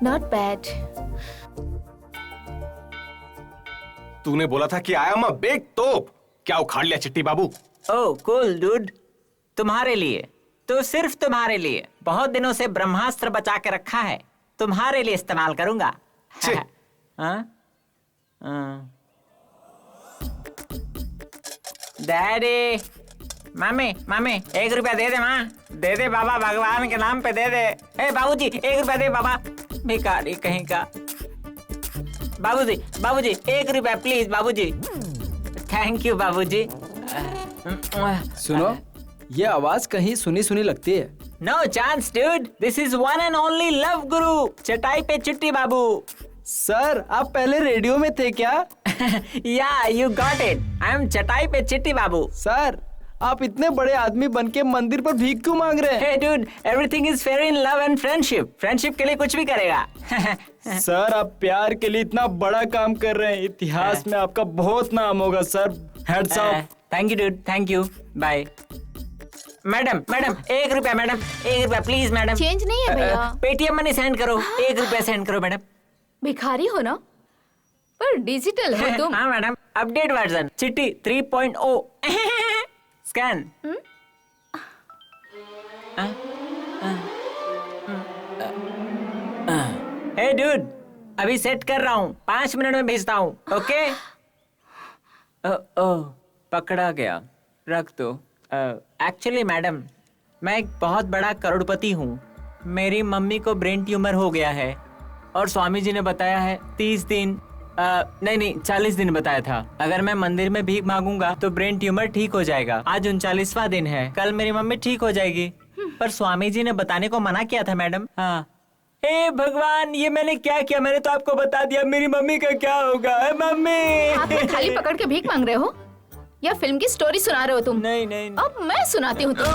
Not bad. तूने बोला था कि आई एम अ बिग तोप, क्या उखाड़ लिया चिट्टी बाबू? ओह कूल डूड, तुम्हारे लिए, तो सिर्फ तुम्हारे लिए बहुत दिनों से ब्रह्मास्त्र बचा के रखा है, तुम्हारे लिए इस्तेमाल करूंगा। छे। हाँ? डैडी, मामी मामी 1 रुपया दे दे माँ, दे दे बाबा, भगवान के नाम पे दे दे। ए बाबूजी 1 रुपया दे बाबा, भिखारी कहीं का। बाबूजी बाबूजी 1 रुपया प्लीज बाबूजी। थैंक यू बाबूजी। सुनो, ये आवाज कहीं सुनी सुनी लगती है। No chance dude, this is one and only love guru, चटाई पे चिट्टी बाबू। सर, आप पहले रेडियो में थे क्या? या you got it, I am चटाई पे चिट्टी बाबू। सर, आप इतने बड़े आदमी बन के मंदिर पर भीख क्यों मांग रहे हैं? Hey dude, everything is fair in love and friendship, friendship के लिए कुछ भी करेगा। सर, आप प्यार के लिए इतना बड़ा काम कर रहे हैं, इतिहास में आपका बहुत नाम होगा sir. Heads up. Thank you dude, thank you, bye. Madam madam 1 रुपया मैडम, 1 रुपया प्लीज मैडम। चेंज नहीं है भैया। पेटीएम मनी सेंड करो, 1 रुपया सेंड करो मैडम। भिखारी हो ना, पर डिजिटल हो तुम। हाँ मैडम, अपडेट वर्जन चिट्टी 3.0 स्कैन। हे डूड, अभी सेट कर रहा हूँ, 5 मिनट में भेजता हूँ, ओके? पकड़ा गया, रख दो। एक्चुअली मैडम, मैं एक बहुत बड़ा करोड़पति हूँ। मेरी मम्मी को ब्रेन ट्यूमर हो गया है और स्वामी जी ने बताया है 30 दिन नहीं 40 दिन बताया था। अगर मैं मंदिर में भीख मांगूंगा तो ब्रेन ट्यूमर ठीक हो जाएगा। आज 39वां दिन है, कल मेरी मम्मी ठीक हो जाएगी। पर स्वामी जी ने बताने को मना किया था मैडम। हाँ, हे भगवान, ये मैंने क्या किया? मैंने तो आपको बता दिया, मेरी मम्मी का क्या होगा? मम्मी, आप खाली पकड़ के भीख मांग रहे हो या फिल्म की स्टोरी सुना रहे हो तुम? नहीं नहीं, अब मैं सुनाती हूँ तुम।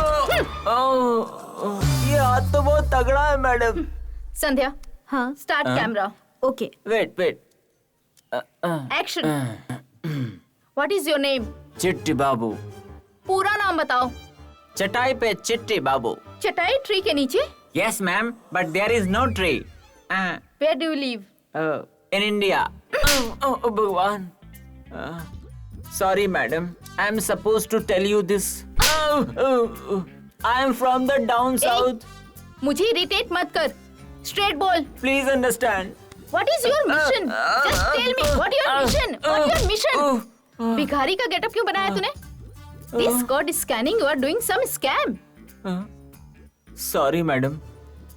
ये हाथ तो बहुत तगड़ा है मैडम। संध्या, हाँ start camera, okay. Wait action. What is your name? Chitti Babu. पूरा नाम बताओ। चटाई पे चिट्टी बाबू। चटाई ट्री के नीचे? Yes ma'am, but there is no tree. Where do you live? In India. भगवान, sorry madam, I am suppose to tell you this. I am from the down south. मुझे इरिटेट मत कर, स्ट्रेट बोल। Please understand. What is your mission? Just tell me what your mission? What your mission? भिखारी का getup क्यों बनाया तूने? This code scanning, you are doing some scam. Sorry madam,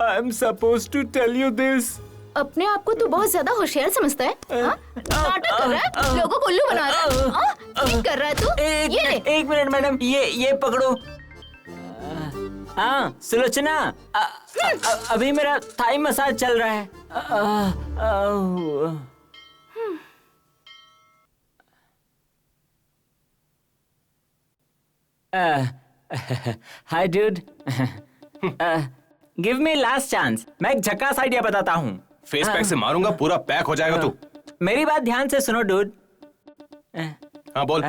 I am suppose to tell you this. अपने आप को तू बहुत ज्यादा होशियार समझता है? हाँ? नाटक कर रहा है? लोगों को उल्लू बना रहा है? हाँ? ठीक कर रहा है तू? ये ले। एक मिनट मैडम, ये पकड़ो। हाँ सुलोचना, अभी मेरा थाई मसाज चल रहा है। Hi dude, give me last chance. मैं एक झकास आइडिया बताता हूँ। फेस पैक से मारूंगा, पूरा पैक हो जाएगा तू। मेरी बात ध्यान से सुनो डूड। हाँ बोल।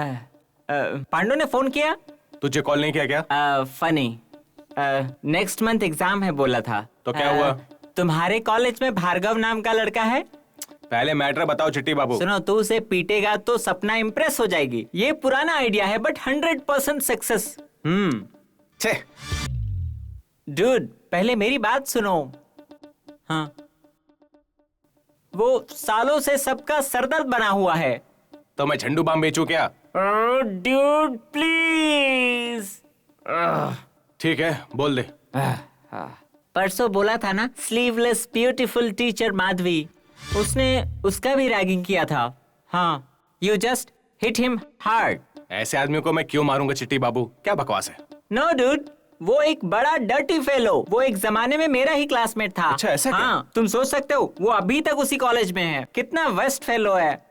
पांडु ने फोन किया? तुझे कॉल नहीं किया क्या? फनी, नेक्स्ट मंथ एग्जाम है बोला था। तो क्या हुआ? तुम्हारे कॉलेज में भार्गव नाम का लड़का है। पहले मैटर बताओ चिट्टी बाबू। सुनो, तू उसे पीटेगा तो सपना इम्प्रेस हो जाएगी। ये पुराना आइडिया है बट 100% सक्सेस। छे डूड, पहले मेरी बात सुनो। हाँ, वो सालों से सबका सरदर्द बना हुआ है। तो मैं झंडू बाम बेचूं क्या? Dude please. ठीक है, बोल दे। परसों बोला था ना, स्लीवलेस ब्यूटीफुल टीचर माधवी, उसने उसका भी रैगिंग किया था। हाँ, you just hit him hard. ऐसे आदमी को मैं क्यों मारूंगा चिट्टी बाबू? क्या बकवास है? नो डूड, वो एक बड़ा डर्टी फेलो। वो एक जमाने में मेरा ही क्लासमेट था। अच्छा, ऐसा क्या? हाँ, तुम सोच सकते हो, वो अभी तक उसी कॉलेज में है। कितना वेस्ट फेलो है।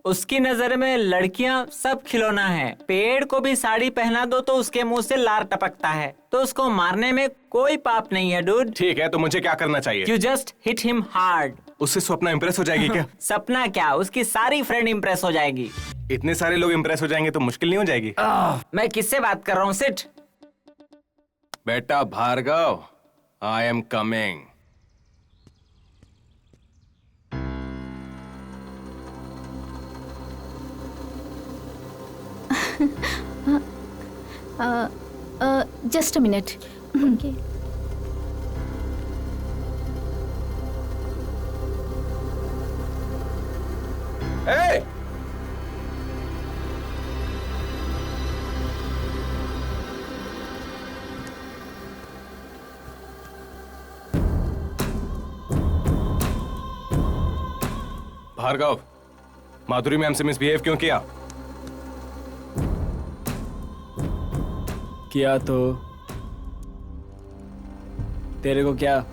उसकी नजर में लड़कियां सब खिलौना है। पेड़ को भी साड़ी पहना दो तो उसके मुंह से लार टपकता है। तो उसको मारने में कोई पाप नहीं है डूड। ठीक है, तो मुझे क्या करना चाहिए? You just hit him hard. उससे स्वप्ना इंप्रेस हो जाएगी क्या? सपना क्या, उसकी सारी फ्रेंड इंप्रेस हो जाएगी। इतने सारे लोग इंप्रेस हो जाएंगे तो मुश्किल नहीं हो जाएगी? मैं किससे बात कर रहा हूँ? सिट। बेटा Bhargav, I am coming. Just a minute. Okay. Hey! Bhargav, Madhuri ma'am से मिसबिहेव क्यों किया? किया तो तेरे को क्या?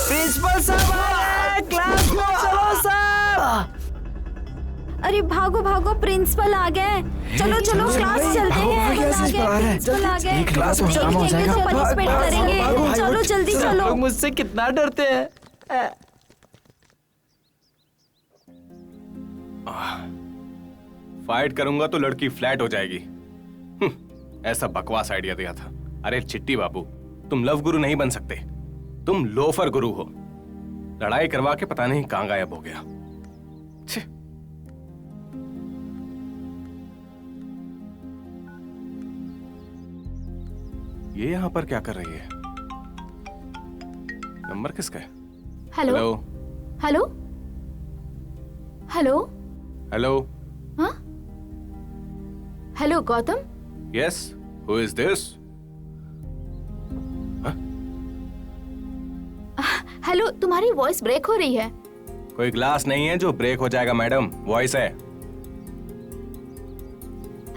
प्रिंसिपल साहब आ रहे हैं, क्लास में चलो सब। अरे भागो भागो, प्रिंसिपल आ गए। चलो चलो क्लास चलते हैं। प्रिंसिपल आ गए। एक क्लास में काम हो जाएगा। पनिशमेंट करेंगे। चलो जल्दी चलो। लोग मुझसे कितना डरते हैं। फाइट करूंगा तो लड़की फ्लैट हो जाएगी। ऐसा बकवास आइडिया दिया था। अरे चिट्टी बाबू, तुम लव गुरु नहीं बन सकते, तुम लोफर गुरु हो। लड़ाई करवा के पता नहीं कहां गायब हो गया। छे। ये यहां पर क्या कर रही है? नंबर किसका है? Hello hello hello hello. हाँ hello Gautam. Yes, who is this? Hello, तुम्हारी वॉइस ब्रेक हो रही है। कोई ग्लास नहीं है जो ब्रेक हो जाएगा मैडम, वॉइस है।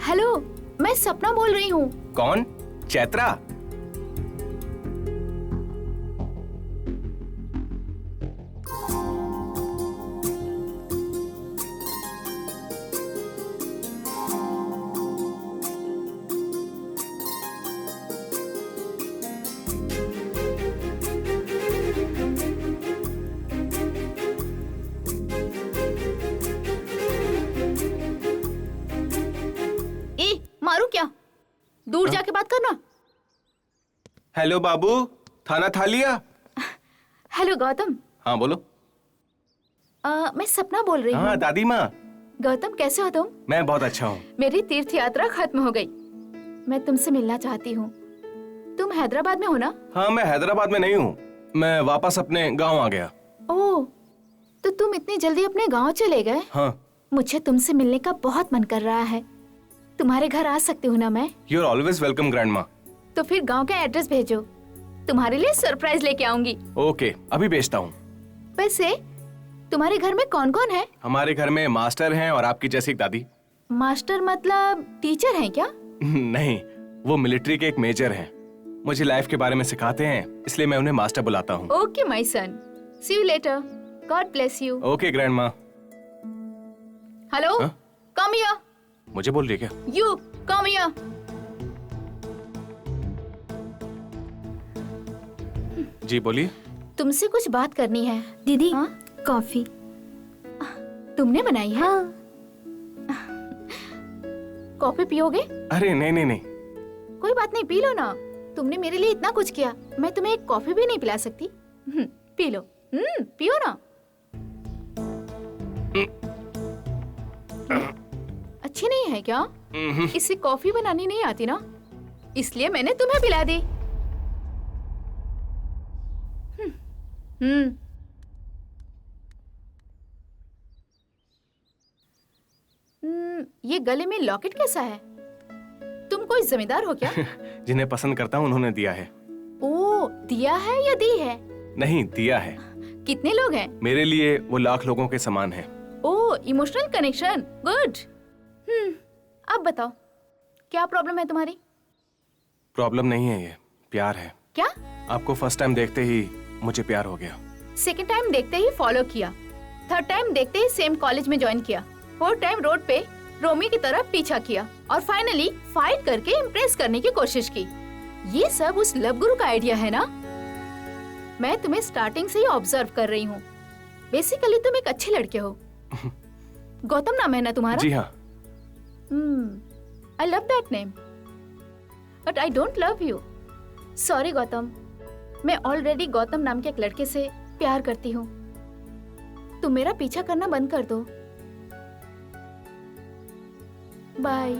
हेलो, मैं सपना बोल रही हूँ। कौन? चैत्रा? मारू क्या? दूर जाके बात करना। हेलो बाबू, खाना खा लिया? हेलो गौतम। हाँ बोलो। मैं सपना बोल रही हाँ हूँ। दादी माँ। गौतम कैसे हो तुम? मैं बहुत अच्छा हूँ। मेरी तीर्थ यात्रा खत्म हो गई। मैं तुमसे मिलना चाहती हूँ। तुम हैदराबाद में हो ना? हाँ, मैं हैदराबाद में नहीं हूँ, मैं वापस अपने गांव आ गया। ओह, तो तुम इतनी जल्दी अपने गांव चले गए? हाँ। मुझे तुमसे मिलने का बहुत मन कर रहा है। तुम्हारे घर आ सकती हूँ ना मैं? You are always welcome grandma. तो फिर गांव का एड्रेस भेजो, तुम्हारे लिए सरप्राइज लेके आऊंगी। ओके, अभी भेजता हूँ। वैसे तुम्हारे घर में कौन कौन है? हमारे घर में मास्टर हैं और आपकी जैसी एक दादी। मास्टर मतलब टीचर हैं क्या? नहीं, वो मिलिट्री के एक मेजर हैं। मुझे लाइफ के बारे में सिखाते हैं, इसलिए मैं उन्हें मास्टर बुलाता हूँ। Okay my son, see you later, god bless you. Okay grandma. Hello, हाँ? Come here. मुझे बोल रही है क्या? You come here. जी बोलिए। तुमसे कुछ बात करनी है। दीदी, हाँ? कॉफी। तुमने बनाई है? हाँ। कॉफी पियोगे? अरे नहीं नहीं नहीं। कोई बात नहीं, पी लो ना। तुमने मेरे लिए इतना कुछ किया, मैं तुम्हें एक कॉफी भी नहीं पिला सकती? P low. पियो ना। अच्छी नहीं है क्या? इससे कॉफी बनानी नहीं आती ना, इसलिए मैंने तुम्हें पिला दी। ये गले में लॉकेट कैसा है? तुम कोई जमींदार हो क्या? जिन्हें पसंद करता हूँ उन्होंने दिया है। ओ, दिया है या दी है? नहीं, दिया है। कितने लोग हैं? मेरे लिए वो लाख लोगों के समान है। ओ, इमोशनल कनेक्शन, गुड। अब बताओ, क्या प्रॉब्लम है तुम्हारी? प्रॉब्लम नहीं है, ये प्यार है। क्या? आपको फर्स्ट टाइम देखते ही मुझे प्यार हो गया। सेकंड टाइम देखते ही फॉलो किया, थर्ड टाइम देखते ही सेम कॉलेज में ज्वाइन किया, फोर्थ टाइम रोड पे रोमी की तरह पीछा किया, और फाइनली फाइट करके इम्प्रेस करने की कोशिश की। ये सब उस लव गुरु का आइडिया है ना? मैं तुम्हें स्टार्टिंग से ही ऑब्जर्व कर रही हूँ। बेसिकली तुम एक अच्छे लड़के हो। गौतम नाम है ना तुम्हारा? जी हाँ। I love that name, but I don't love you. Sorry Gautam, मैं ऑलरेडी गौतम नाम के एक लड़के से प्यार करती हूँ। तुम मेरा पीछा करना बंद कर दो। बाय।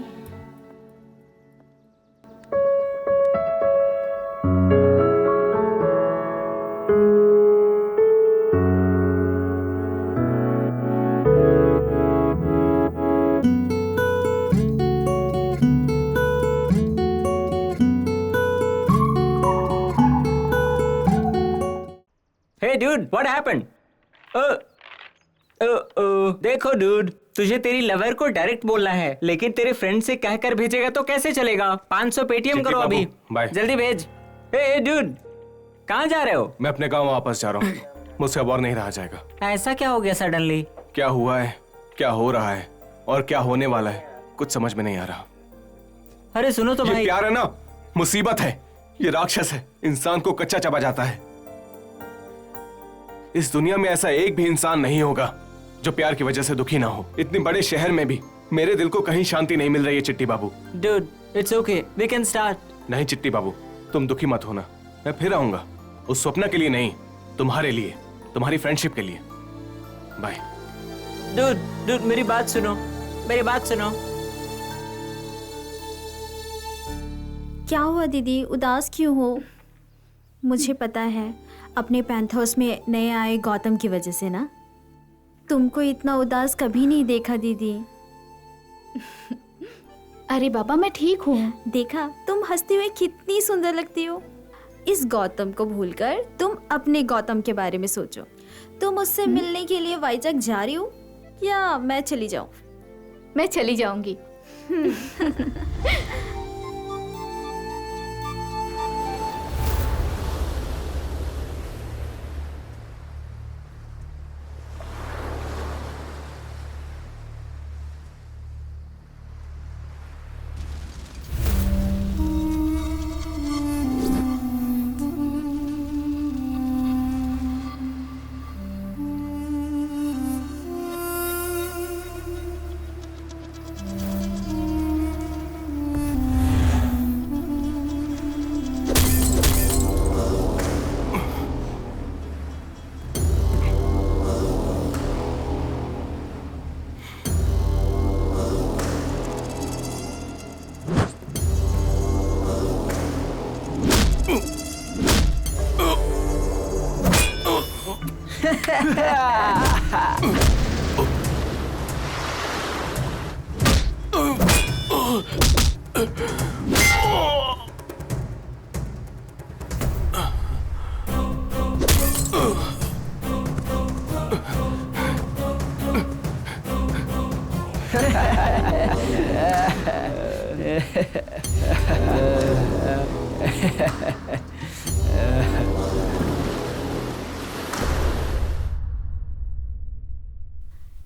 dude, what happened? देखो dude, तुझे तेरी लवर को डायरेक्ट बोलना है, लेकिन तेरे फ्रेंड से कहकर भेजेगा तो कैसे चलेगा? 500 पेटीएम करो अभी, जल्दी भेज। ए dude, कहाँ जा रहे हो? मैं अपने गांव वापस जा रहा हूँ, मुझसे अब और नहीं रहा जाएगा। ऐसा क्या हो गया सडनली? क्या हुआ है, क्या हो रहा है और क्या होने वाला है, कुछ समझ में नहीं आ रहा। अरे सुनो तो ये भाई। प्यार है ना, मुसीबत है, ये राक्षस है, इंसान को कच्चा चबा जाता है। इस दुनिया में ऐसा एक भी इंसान नहीं होगा जो प्यार की वजह से दुखी ना हो। इतने बड़े शहर में भी मेरे दिल को कहीं शांति नहीं मिल रही है चिट्टी बाबू। Dude, it's okay, we can start. नहीं चिट्टी बाबू, तुम दुखी मत होना, मैं फिर आऊंगा, उस स्वप्न के लिए नहीं, तुम्हारे लिए, तुम्हारी फ्रेंडशिप के लिए। बाय। Dude, मेरी बात सुनो, मेरी बात सुनो। क्या हुआ दीदी, उदास क्यों हो? मुझे पता है, अपने पैंथर्स में नए आए गौतम की वजह से ना। तुमको इतना उदास कभी नहीं देखा दीदी। अरे बाबा, मैं ठीक हूँ। देखा, तुम हंसते हुए कितनी सुंदर लगती हो। इस गौतम को भूलकर तुम अपने गौतम के बारे में सोचो। तुम उससे मिलने के लिए वाइजैक जा रही हो या मैं चली जाऊं? मैं चली जाऊंगी।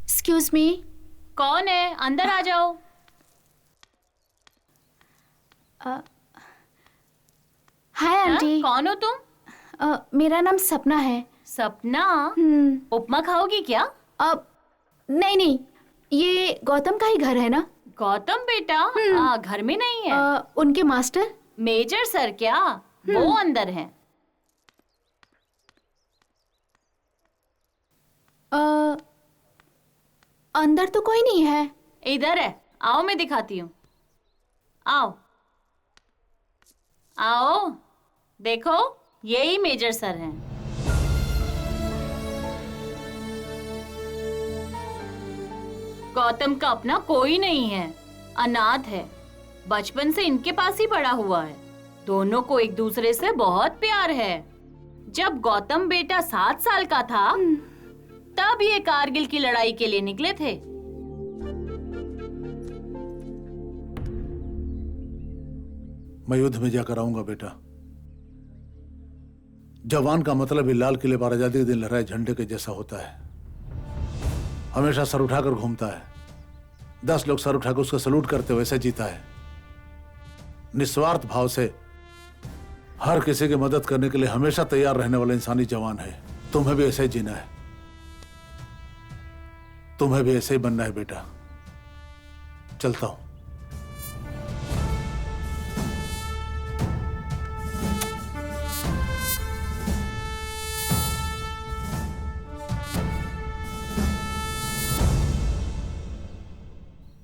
Excuse me. कौन है? अंदर आ जाओ। Hi aunty. कौन हो तुम? मेरा नाम सपना है। सपना? उपमा खाओगी क्या? नहीं नहीं, ये गौतम का ही घर है ना? गौतम बेटा घर में नहीं है। उनके मास्टर मेजर सर क्या? वो अंदर हैं। अंदर तो कोई नहीं है। इधर है, आओ मैं दिखाती हूँ। आओ आओ, देखो यही मेजर सर हैं। गौतम का अपना कोई नहीं है, अनाथ है, बचपन से इनके पास ही पड़ा हुआ है। दोनों को एक दूसरे से बहुत प्यार है। जब गौतम बेटा 7 साल का था तब ये कारगिल की लड़ाई के लिए निकले थे। मैं युद्ध में जाकर आऊंगा बेटा। जवान का मतलब ही लाल किले पर आजादी के दिन लहराए झंडे के जैसा होता है। हमेशा सर उठाकर घूमता है। 10 लोग सर उठाकर उसका सलूट करते वैसे जीता है। निस्वार्थ भाव से हर किसी की मदद करने के लिए हमेशा तैयार रहने वाला इंसानी जवान है। तुम्हें भी ऐसे ही जीना है, तुम्हें भी ऐसे ही बनना है बेटा। चलता हूं।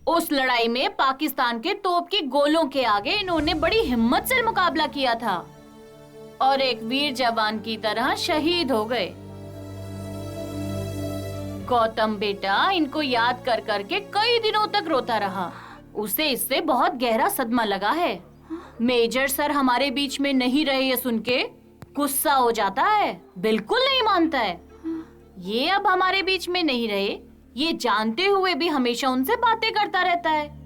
उस लड़ाई में पाकिस्तान के तोप की गोलों के आगे इन्होंने बड़ी हिम्मत से मुकाबला किया था और एक वीर जवान की तरह शहीद हो गए। गौतम बेटा इनको याद कर करके कई दिनों तक रोता रहा। उसे इससे बहुत गहरा सदमा लगा है। मेजर सर हमारे बीच में नहीं रहे ये सुन के गुस्सा हो जाता है, बिल्कुल नहीं मानता है। ये अब हमारे बीच में नहीं रहे, ये जानते हुए भी हमेशा उनसे बातें करता रहता है।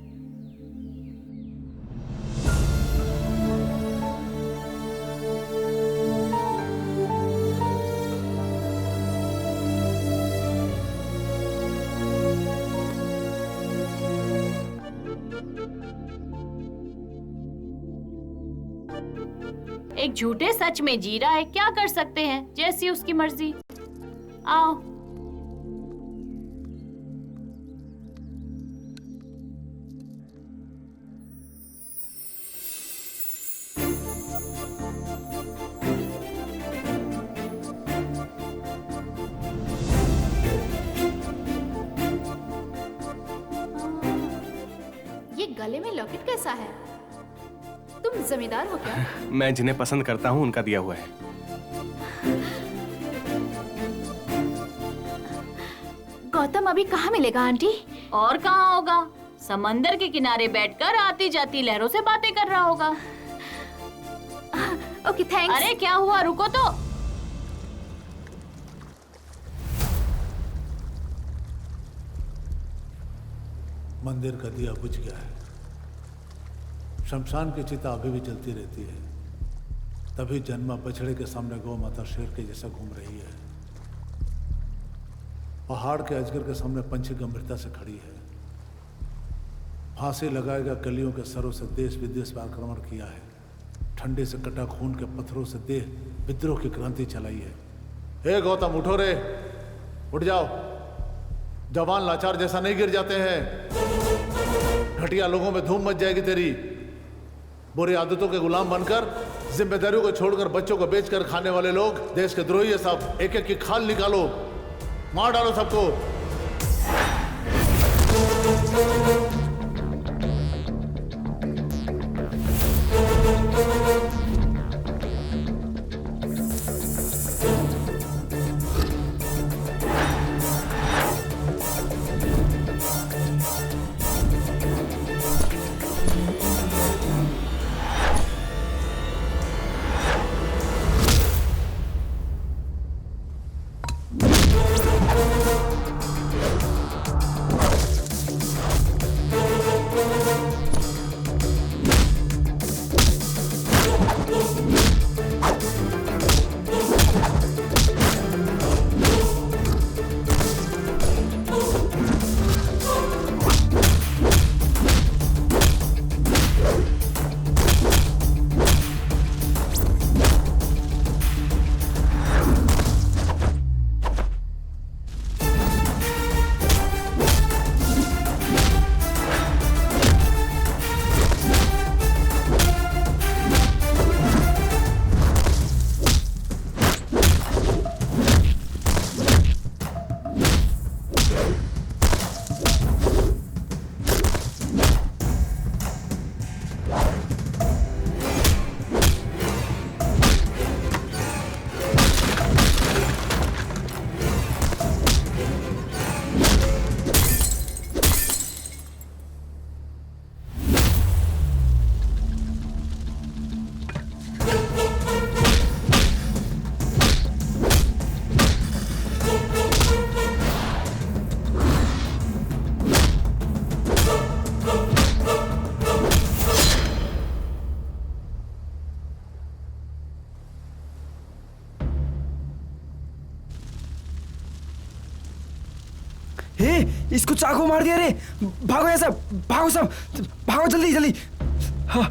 एक झूठे सच में जी रहा है, क्या कर सकते हैं, जैसी उसकी मर्जी। आओ। ये गले में लॉकेट कैसा है? तुम जमींदार हो क्या? मैं जिन्हें पसंद करता हूँ उनका दिया हुआ है। गौतम अभी कहाँ मिलेगा आंटी? और कहाँ होगा, समंदर के किनारे बैठकर आती जाती लहरों से बातें कर रहा होगा। Okay thanks. अरे क्या हुआ, रुको तो। मंदिर का दिया बुझ गया है, शमशान की चिता अभी भी जलती रहती है। तभी जन्मा बछड़े के सामने गौ माता शेर के जैसा घूम रही है। पहाड़ के अजगर के सामने पंछी गंभीरता से खड़ी है। फांसी लगाएगा कलियों के सरों से देश विदेश पर आक्रमण किया है। ठंडे से कटा खून के पत्थरों से देह विद्रोह की क्रांति चलाई है। हे गौतम उठो रे, उठ जाओ। जवान लाचार जैसा नहीं गिर जाते हैं। घटिया लोगों में धूम मच जाएगी तेरी। बुरी आदतों के गुलाम बनकर, जिम्मेदारियों को छोड़कर बच्चों को बेचकर खाने वाले लोग देश के द्रोही है सब। एक एक की खाल निकालो, मार डालो सबको। इसको चाकू मार दिया रे। भागो यहाँ सब, भागो सब, भागो जल्दी जल्दी। हाँ